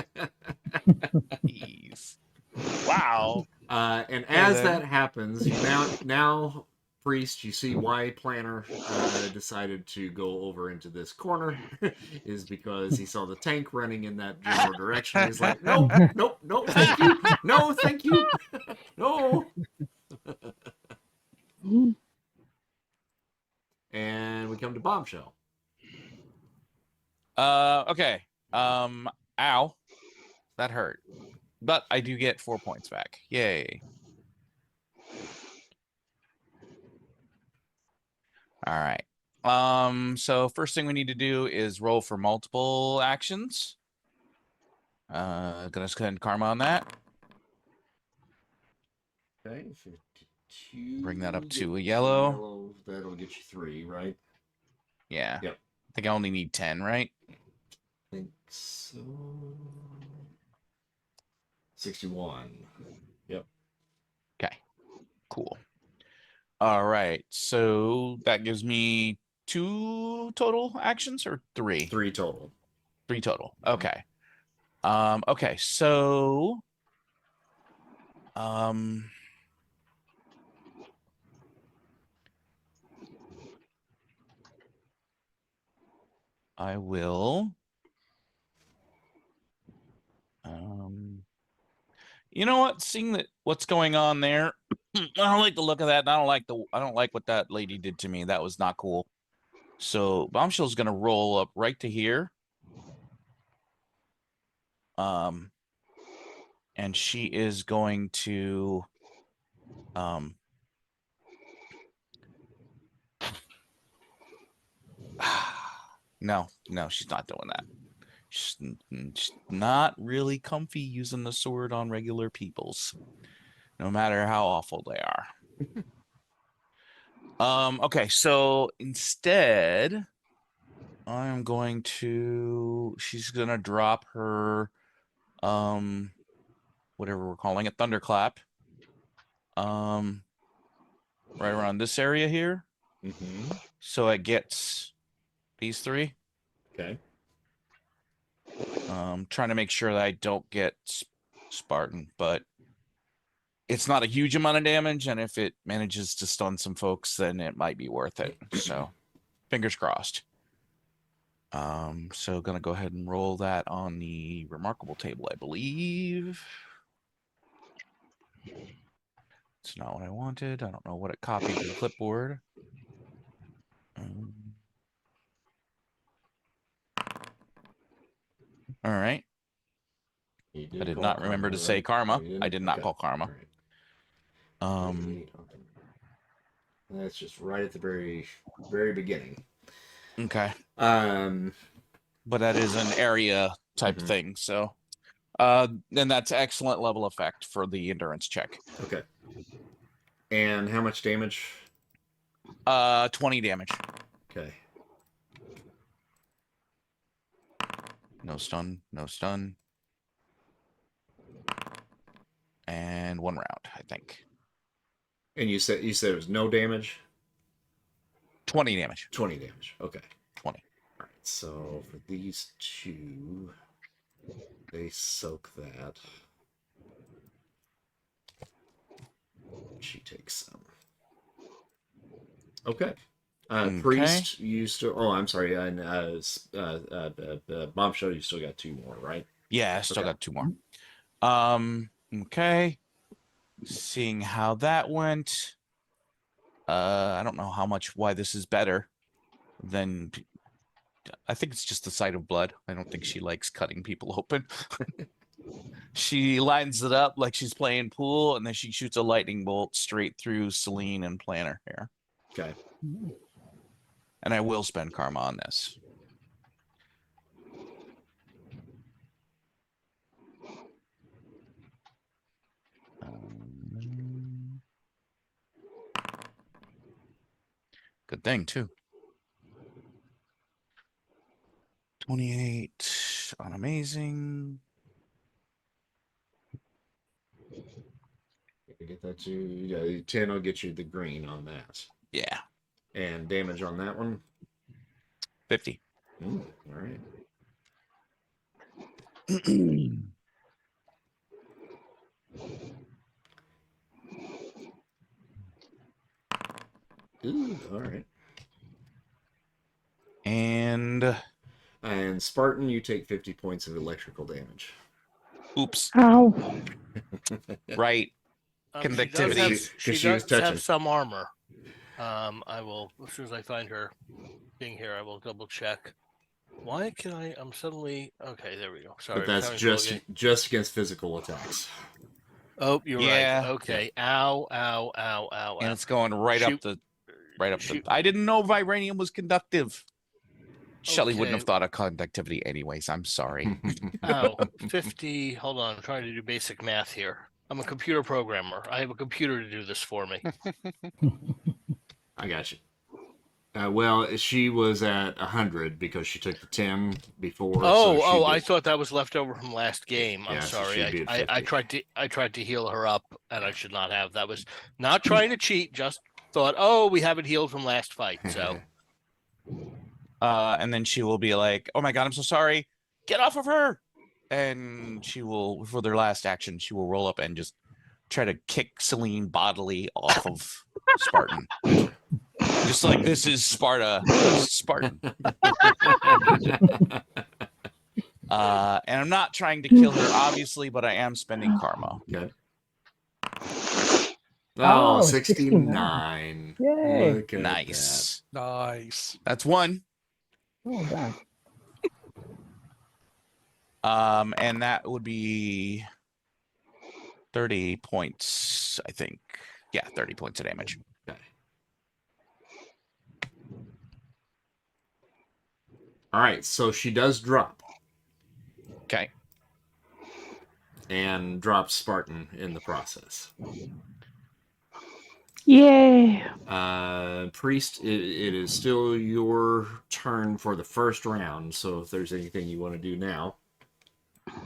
Jeez. Wow. And as then- that happens, you now priest, you see why Planner decided to go over into this corner is because he saw the tank running in that general direction. He's like, nope, nope, no, thank you, no, thank you, no. And we come to Bombshell. Okay. Ow. That hurt. But I do get 4 points back. Yay. All right. So first thing we need to do is roll for multiple actions. Gonna spend karma on that. Okay, 52. Bring that up Get to a yellow. Yellow, that'll get you 3, right? Yeah. Yep. I think I only need 10, right? I think so. 61. Yep. Okay. Cool. All right. So that gives me 2 total actions or 3? 3 total. 3 total. Okay. Okay, so I will you know what? Seeing that what's going on there, I don't like the look of that. And I don't like what that lady did to me. That was not cool. So Bombshell's gonna roll up right to here. And she is going to no, she's not doing that. She's not really comfy using the sword on regular peoples, no matter how awful they are. Okay, so instead, I'm going to. She's gonna drop her, whatever we're calling it, thunderclap. Right around this area here. Mm-hmm. So it gets these 3. Okay. Trying to make sure that I don't get Spartan, but it's not a huge amount of damage, and if it manages to stun some folks, then it might be worth it. So, fingers crossed. So gonna go ahead and roll that on the remarkable table, I believe. It's not what I wanted. I don't know what it copied to the clipboard. All right. You did I did call not remember karma, to say right? karma. Oh, you didn't? I did not Okay. call karma. All right. That's just right at the very beginning. Okay. Um, But that is an area type Mhm. thing. So, then that's excellent level effect for the endurance check. okay. And how much damage? 20 damage. Okay. No stun, no stun. And 1 round, I think. And you said it was no damage? 20 damage. 20 damage. Okay. 20. All right. So for these two, they soak that. She takes some. Okay. Okay. Priest, you still. Oh, I'm sorry. And Bombshell, you still got 2 more, right? Yeah, I still Okay. got 2 more. Okay. Seeing how that went. I don't know why this is better than. I think it's just the sight of blood. I don't think she likes cutting people open. She lines it up like she's playing pool, and then she shoots a lightning bolt straight through Celine and Planner here. Okay. And I will spend karma on this. Good thing, too. 28 on amazing. Get that to 10 will get you the green on that. Yeah. And damage on that one? 50. All right. Ooh, all right. And Spartan, you take 50 points of electrical damage. oops. Ow. Right. She Conductivity. does 'Cause she she was does touching. have some armor. I will, as soon as I find her being here, I will double check. Why can I'm suddenly okay? There we go. Sorry, But that's just against physical attacks. Oh, you're Yeah. right. Okay. Ow! Ow! Ow! Ow! And Ow! it's going right up the Shoot. I didn't know vibranium was conductive. Shelley wouldn't have Okay. thought of conductivity anyways. I'm sorry. Ow! 50. Hold on. I'm trying to do basic math here. I'm a computer programmer. I have a computer to do this for me. I got you. Well, she was at 100 because she took the 10 before. Oh! I thought that was left over from last game. I'm Yeah, so sorry. she'd be at I 50. tried to heal her up, and I should not have. That was not trying to cheat. Just thought, oh, we haven't healed from last fight. So And then she will be like, "Oh my god, I'm so sorry. Get off of her!" And she will, for their last action, she will roll up and just try to kick Celine bodily off of Spartan. Just like this is Sparta, Spartan. And I'm not trying to kill her, obviously, but I am spending karma. Okay. Oh, Oh, 69. Yay. Look at Nice. Nice. That's 1. Well done. And that would be 30 points, I think. Yeah, 30 points of damage. that. Okay. All right, so she does drop Okay. and drops Spartan in the process. Yay. Priest, it is still your turn for the first round, so if there's anything you want to do now.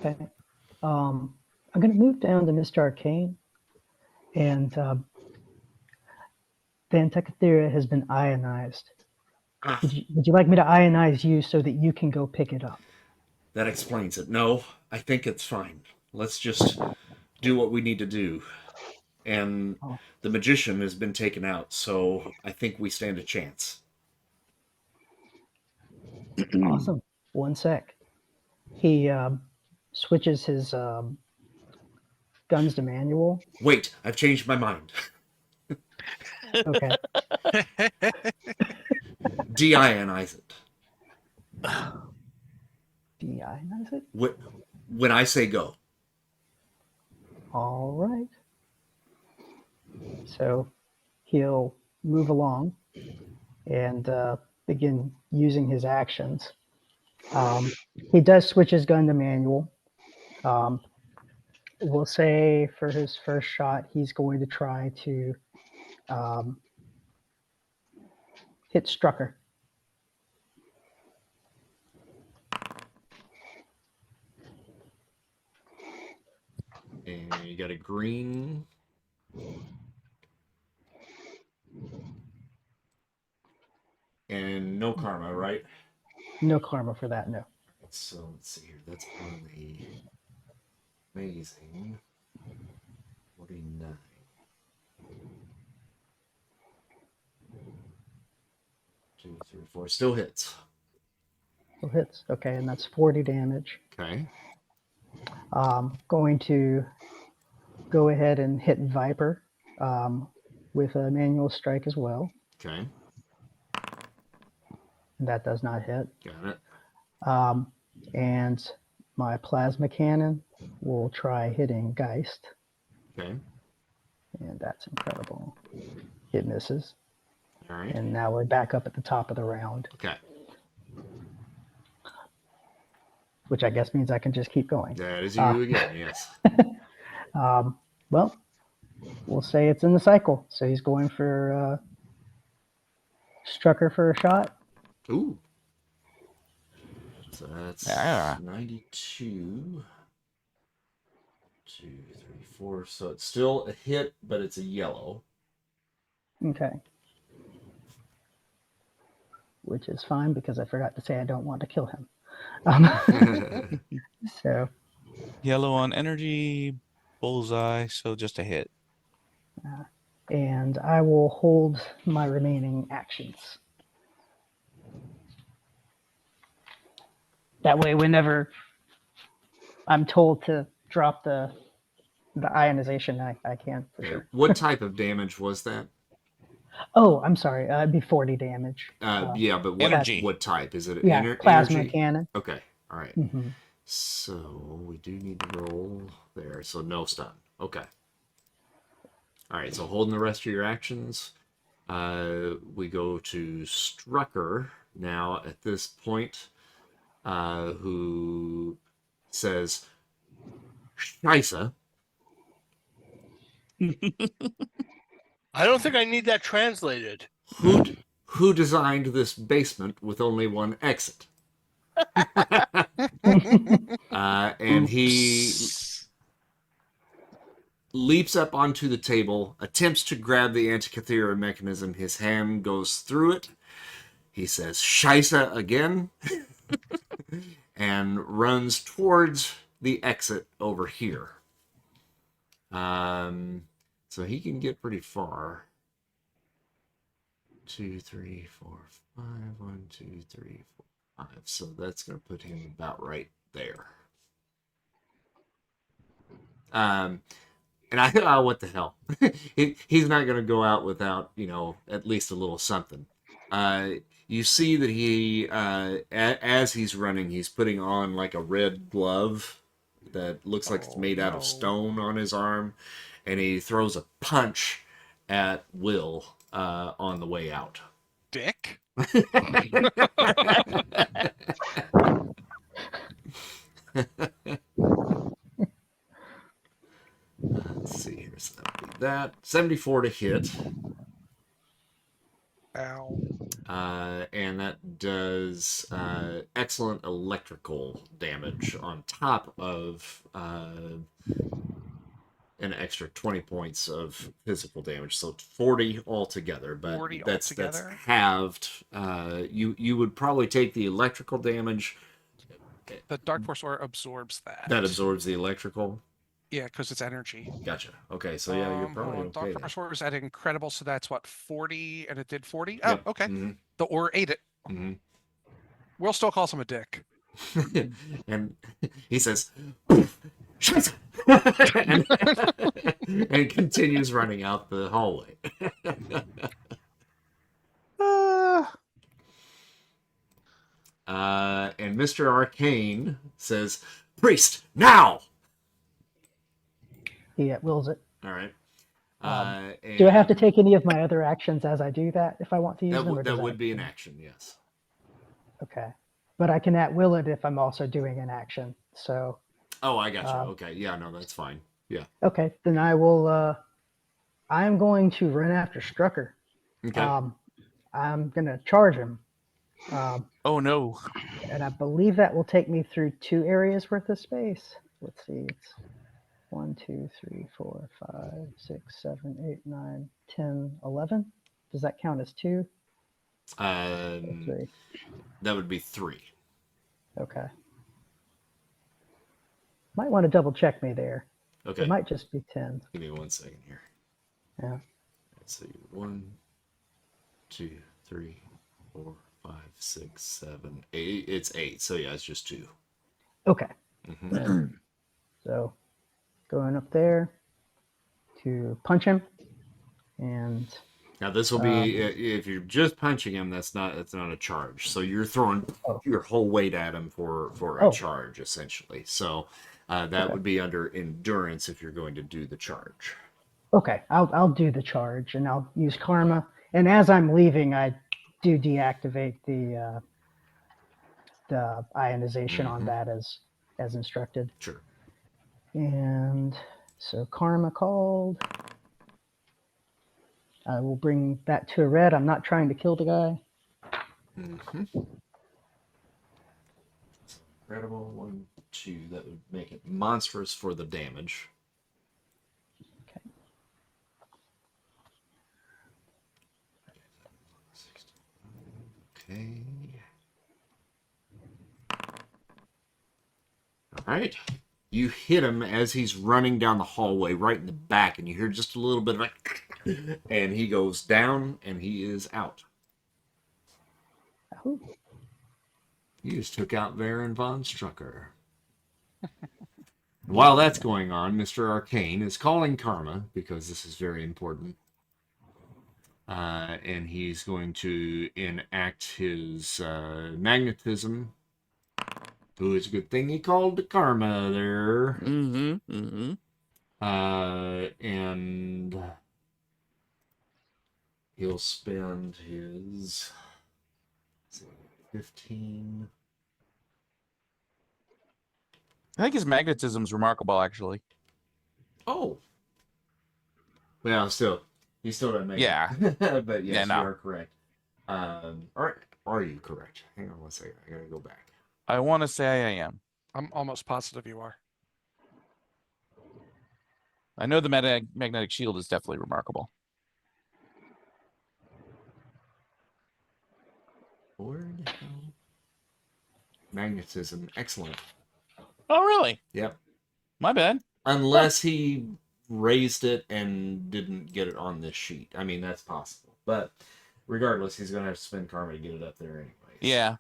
Okay. I'm going to move down to Mr. Arcane. And the Antikythera has been ionized. Would you like me to ionize you so that you can go pick it up? That explains it. No, I think it's fine. Let's just do what we need to do. And the magician has been taken out, so I think we stand a chance. Awesome. 1 sec. He switches his guns to manual. Wait, I've changed my mind. Okay. De-ionize it. De-ionize it? When I say go. All right. So he'll move along and begin using his actions. He does switch his gun to manual. We'll say for his first shot, he's going to try to hit Strucker. And you got a green. And no karma, right? No karma for that, no. So let's see here. That's really amazing. 49. Two, three, four. Still hits. Still hits. Okay, and that's 40 damage. Okay. Going to go ahead and hit Viper with a manual strike as well. Okay. That does not hit. Got it. And my plasma cannon will try hitting Geist. Okay. And that's incredible. It misses. All right. And now we're back up at the top of the round, Okay. which I guess means I can just keep going. That is you again, yes. Well, we'll say it's in the cycle. So he's going for Strucker for a shot. Ooh. So that's Yeah. 92. 2, 3, 4. So it's still a hit, but it's a yellow. Okay. Which is fine because I forgot to say I don't want to kill him. So. Yellow on energy, bullseye, so just a hit. And I will hold my remaining actions. That way, whenever I'm told to drop the ionization, I can for sure. What type of damage was that? Oh, I'm sorry. It'd be 40 damage. Yeah, but what, Energy. what type? Is it Plasma energy? cannon. Okay, all right. Mm-hmm. So we do need to roll there. So no stun. Okay. All right, so holding the rest of your actions. We go to Strucker now at this point, who says, Scheisse. I don't think I need that translated. Who designed this basement with only one exit? And he leaps up onto the table, attempts to grab the Antikythera Mechanism. His hand goes through it. He says, Scheisse again, and runs towards the exit over here. So he can get pretty far. 2, 3, 4, 5. 1, 2, 3, 4, 5. So that's going to put him about right there. And I what the hell? He's not going to go out without, at least a little something. You see that he, as he's running, he's putting on like a red glove that looks like it's made out of stone on his arm, and he throws a punch at Will on the way out. Dick. Let's see here. So that'll be that 74 to hit. Ow. And that does excellent electrical damage on top of an extra 20 points of physical damage. So 40 altogether, but 40 that's altogether? halved. You would probably take the electrical damage. The Dark Force Aura absorbs that. That absorbs the electrical. Yeah, because it's energy. Gotcha. Okay, so yeah, you're probably hold on. okay. Dark Force Aura is at incredible, so that's what, 40, and it did 40? Yep. Oh, okay. Mm-hmm. The Aura ate it. Mm-hmm. Will still calls him a dick. And he says, Scheiße! and continues running out the hallway. And Mr. Arcane says, Priest, now! He wills it. All right. Do I have to and take any of my other actions as I do that if I want to use them? Or that does would be an action, yes. Okay. But I can at will it if I'm also doing an action. So, Oh, I got you. Okay. Yeah, no, that's fine. Yeah. okay, then I will, I'm going to run after Strucker. Okay. I'm going to charge him. Oh no. And I believe that will take me through 2 areas worth of space. Let's see. It's 1, 2, 3, 4, 5, 6, 7, 8, 9, 10, 11. Does that count as 2 or 3? That would be 3. Okay. Might want to double check me there. Okay. It might just be 10. Give me 1 second here. Yeah. Let's see. 1, 2, 3, 4, 5, 6, 7, 8. It's 8. So yeah, it's just 2. Okay. Mm-hmm. So going up there to punch him, and Now this will be if you're just punching him. That's not a charge. So you're throwing your whole weight at him for a charge essentially. So that would be under endurance if you're going to do the charge. okay, I'll do the charge, and I'll use karma. And as I'm leaving, I do deactivate the ionization on that as instructed. Sure. And so karma called. I will bring that to a red. I'm not trying to kill the guy. Incredible. 1, 2. That would make it monstrous for the damage. Okay. All right. You hit him as he's running down the hallway right in the back, and you hear just a little bit of a and he goes down, and he is out. Oh. You just took out Baron Von Strucker. While that's going on, Mr. Arcane is calling Karma, because this is very important. And he's going to enact his magnetism. Ooh, it's a good thing he called the Karma there. And he'll spend his 15. I think his magnetism's remarkable, actually. Oh. Well, he still doesn't make it. But yes, you are correct. Are you correct? Hang on 1 second. I gotta go back. I want to say I am. I'm almost positive you are. I know the magnetic shield is definitely remarkable. Where the hell? Magnetism. Excellent. Oh, really? Yep. My bad. Unless he raised it and didn't get it on this sheet. I mean, that's possible. But regardless, he's going to have to spend karma to get it up there anyways. Yeah.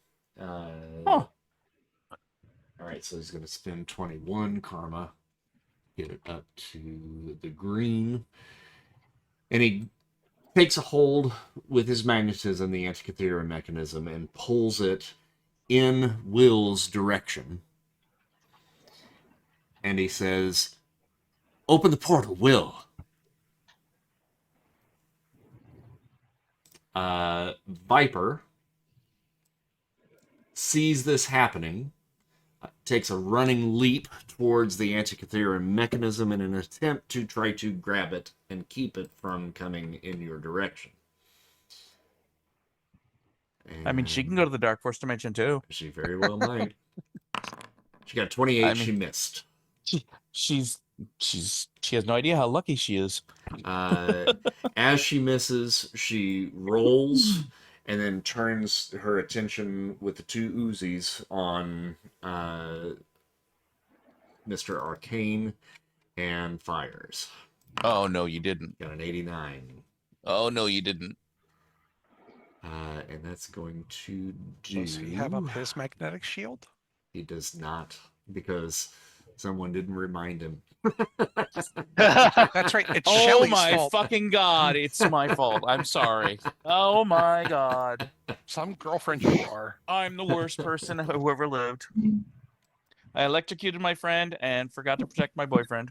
All right, so he's going to spend 21 karma, get it up to the green. And he takes a hold with his magnetism, the Antikythera Mechanism, and pulls it in Will's direction. And he says, "Open the portal, Will." Viper sees this happening, takes a running leap towards the Antikythera Mechanism in an attempt to try to grab it and keep it from coming in your direction. I mean, she can go to the Dark Force dimension too. She very well might. She got 28. She missed. She has no idea how lucky she is. As she misses, she rolls and then turns her attention with the 2 Uzis on Mr. Arcane and fires. Oh, no, you didn't. Got an 89. Oh, no, you didn't. And that's going to do... Does he have up his magnetic shield? He does not, because someone didn't remind him. That's right. It's Shelley's fault. Fucking God. It's my fault. I'm sorry. Oh my God. Some girlfriend you are. I'm the worst person who ever lived. I electrocuted my friend and forgot to protect my boyfriend.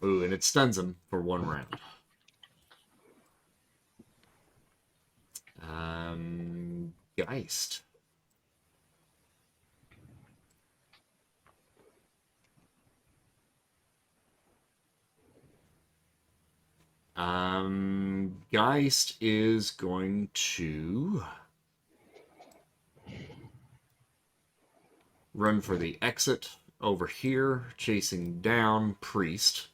Ooh, and it stuns him for 1 round. Geist. Geist is going to run for the exit over here, chasing down Priest.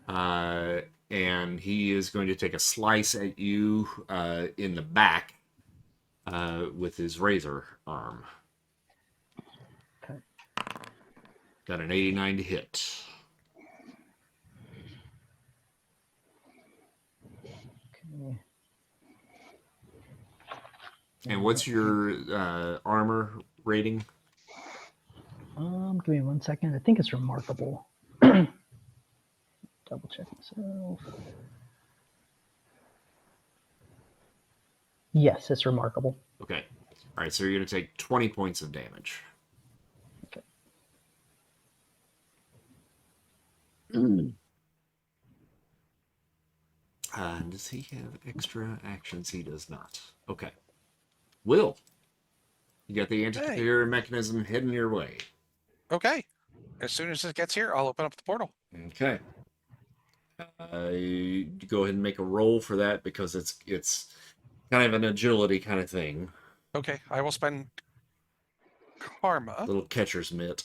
And he is going to take a slice at you in the back with his razor arm. Okay. Got an 89 to hit. Okay. And what's your armor rating? Give me 1 second. I think it's remarkable. Double check myself. Yes, it's remarkable. Okay. All right, so you're going to take 20 points of damage. Okay. Does he have extra actions? He does not. Okay. Will, you got the Antikythera Mechanism heading your way. Okay. As soon as it gets here, I'll open up the portal. Okay. You go ahead and make a roll for that because it's kind of an agility kind of thing. Okay, I will spend karma. Little catcher's mitt.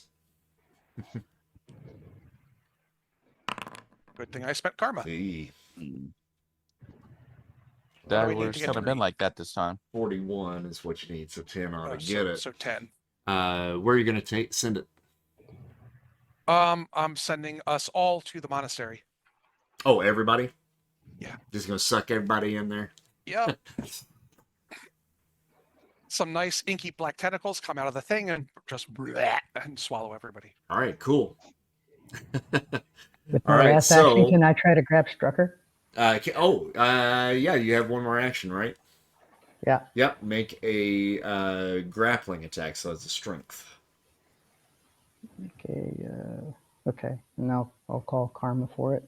Good thing I spent karma. See. That we need would to get have to been read? like that this time. 41 is what you need, so 10 ought to Oh, get it. So 10. Where are you going to send it? I'm sending us all to the monastery. Oh, everybody? Yeah. Just going to suck everybody in there? Yep. Some nice inky black tentacles come out of the thing and just bleh, and swallow everybody. All right, cool. With All my right, last so- action, can I try to grab Strucker? Yeah, you have one more action, right? Yeah. Yep, make a grappling attack, so it's a strength. Okay. Okay. And I'll call karma for it.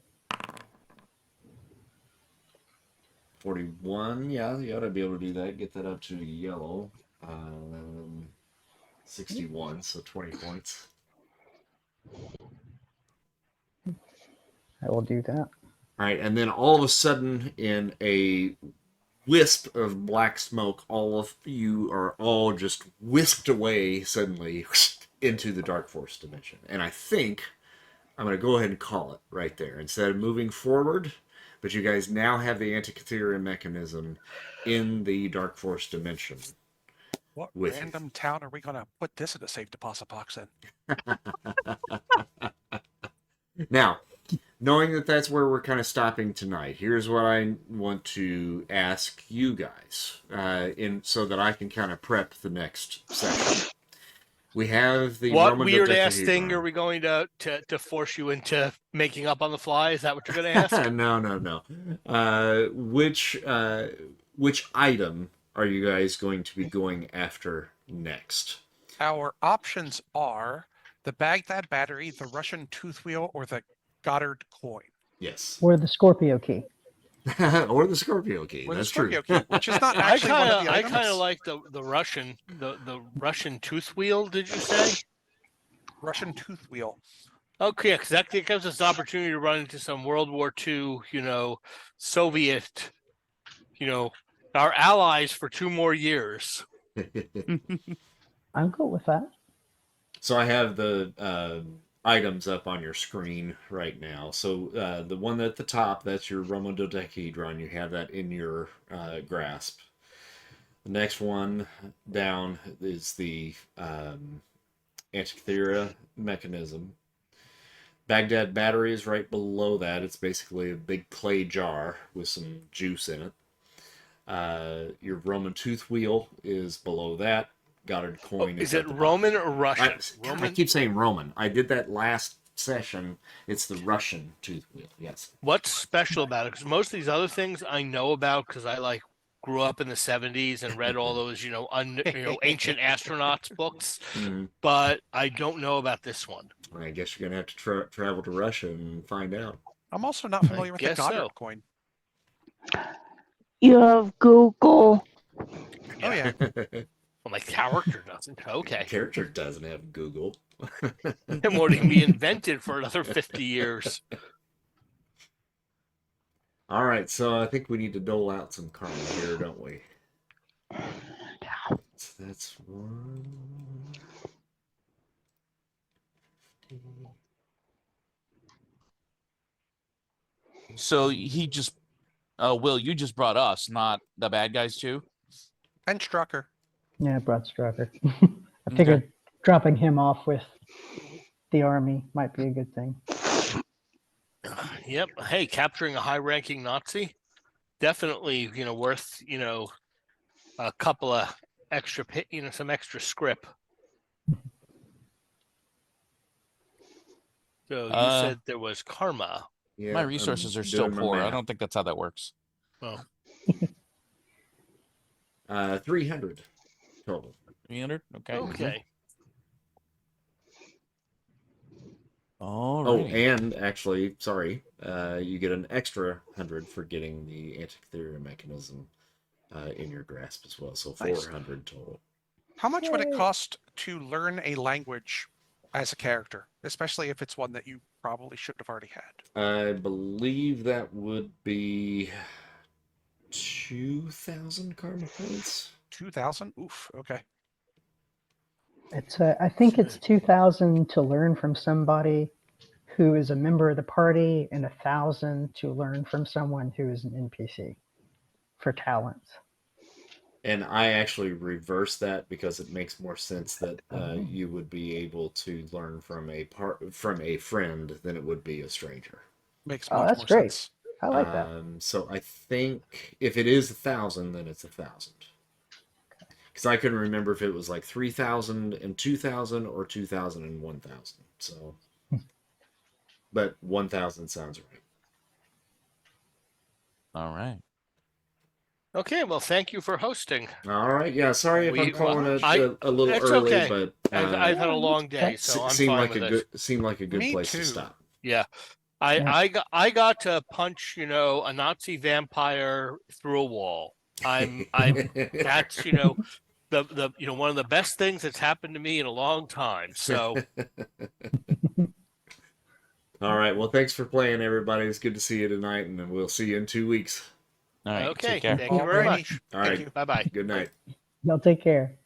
41, yeah, you ought to be able to do that. Get that up to yellow. 61, so 20 points. I will do that. All right, and then all of a sudden, in a wisp of black smoke, all of you are all just whisked away suddenly into the Dark Force dimension. And I think I'm going to go ahead and call it right there. Instead of moving forward, but you guys now have the Antikythera Mechanism in the Dark Force dimension. What With random town are we going to put this in a safe deposit box in? Now, knowing that that's where we're kind of stopping tonight, here's what I want to ask you guys, so that I can kind of prep the next session. We have the What Roman weird ass thing dodecahedron. are we going to force you into making up on the fly? Is that what you're going to ask? No. Which item are you guys going to be going after next? Our options are the Baghdad battery, the Russian tooth wheel, or the Goddard coin. Yes. Or the Scorpio key. Or the Scorpio key. Or the That's Scorpio true. key, which is not I actually one of the kind items. of like the Russian tooth wheel. Did you say? Russian tooth wheel. Okay, because that gives us the opportunity to run into some World War II, Soviet, our allies for 2 more years. I'm good with that. So I have the items up on your screen right now. So the one at the top, that's your Roman dodecahedron. You have that in your grasp. The next one down is the Antikythera Mechanism. Baghdad battery is right below that. It's basically a big clay jar with some juice in it. Your Roman tooth wheel is below that. Goddard coin Is at it the Roman bottom. or Russian? I keep saying Roman. I did that last session. It's the Russian tooth wheel. Yes. What's special about it? Because most of these other things I know about because I like grew up in the 70s and read all those, ancient astronauts books, but I don't know about this one. I guess you're gonna have to travel to Russia and find out. I'm also not familiar with the guess Goddard so. coin. You have Google. Oh yeah. Well, my character doesn't. Okay. Character doesn't have Google. It won't even be invented for another 50 years. All right, so I think we need to dole out some karma here, don't we? So that's one. So he just, Will, you just brought us, not the bad guys too. And Strucker. Yeah, Brad Strucker. I figured dropping him off with the army might be a good thing. Yep. Hey, capturing a high-ranking Nazi, definitely, worth, a couple of extra, some extra script. So you said there was karma. Yeah, My resources are still doing my poor. I math. don't think that's how that works. Oh, 300 total. 300? Okay. okay. All Oh, right. and actually, sorry, you get an extra 100 for getting the Antikythera Mechanism in your grasp as well. So Nice. 400 total. How much would it Yay. cost to learn a language as a character, especially if it's one that you probably shouldn't have already had? I believe that would be 2,000 karma points. 2,000? Oof. Okay. It's I think it's 2,000 to learn from somebody who is a member of the party, and 1,000 to learn from someone who is an NPC for talents. And I actually reverse that because it makes more sense that you would be able to learn from a friend than it would be a stranger. Makes Oh, much that's more great. sense. I like that. So I think if it is 1,000, then it's 1,000. Because I couldn't remember if it was like 3,000 and 2,000 or 2,000 and 1,000. So, but 1,000 sounds right. All right. Okay, well, thank you for hosting. All right. Yeah. Sorry if I'm calling it a little It's early, okay. but I've had a long day, so I'm seemed fine like with a it. good seemed like a good Me place too. to stop. Yeah. Yeah. I got to punch, a Nazi vampire through a wall. That's, the one of the best things that's happened to me in a long time. So All right. Well, thanks for playing, everybody. It's good to see you tonight, and then we'll see you in 2 weeks. All right. okay, Take care. thank you very Alrighty. much. All right. Thank you. Bye-bye. Good night. Y'all take care.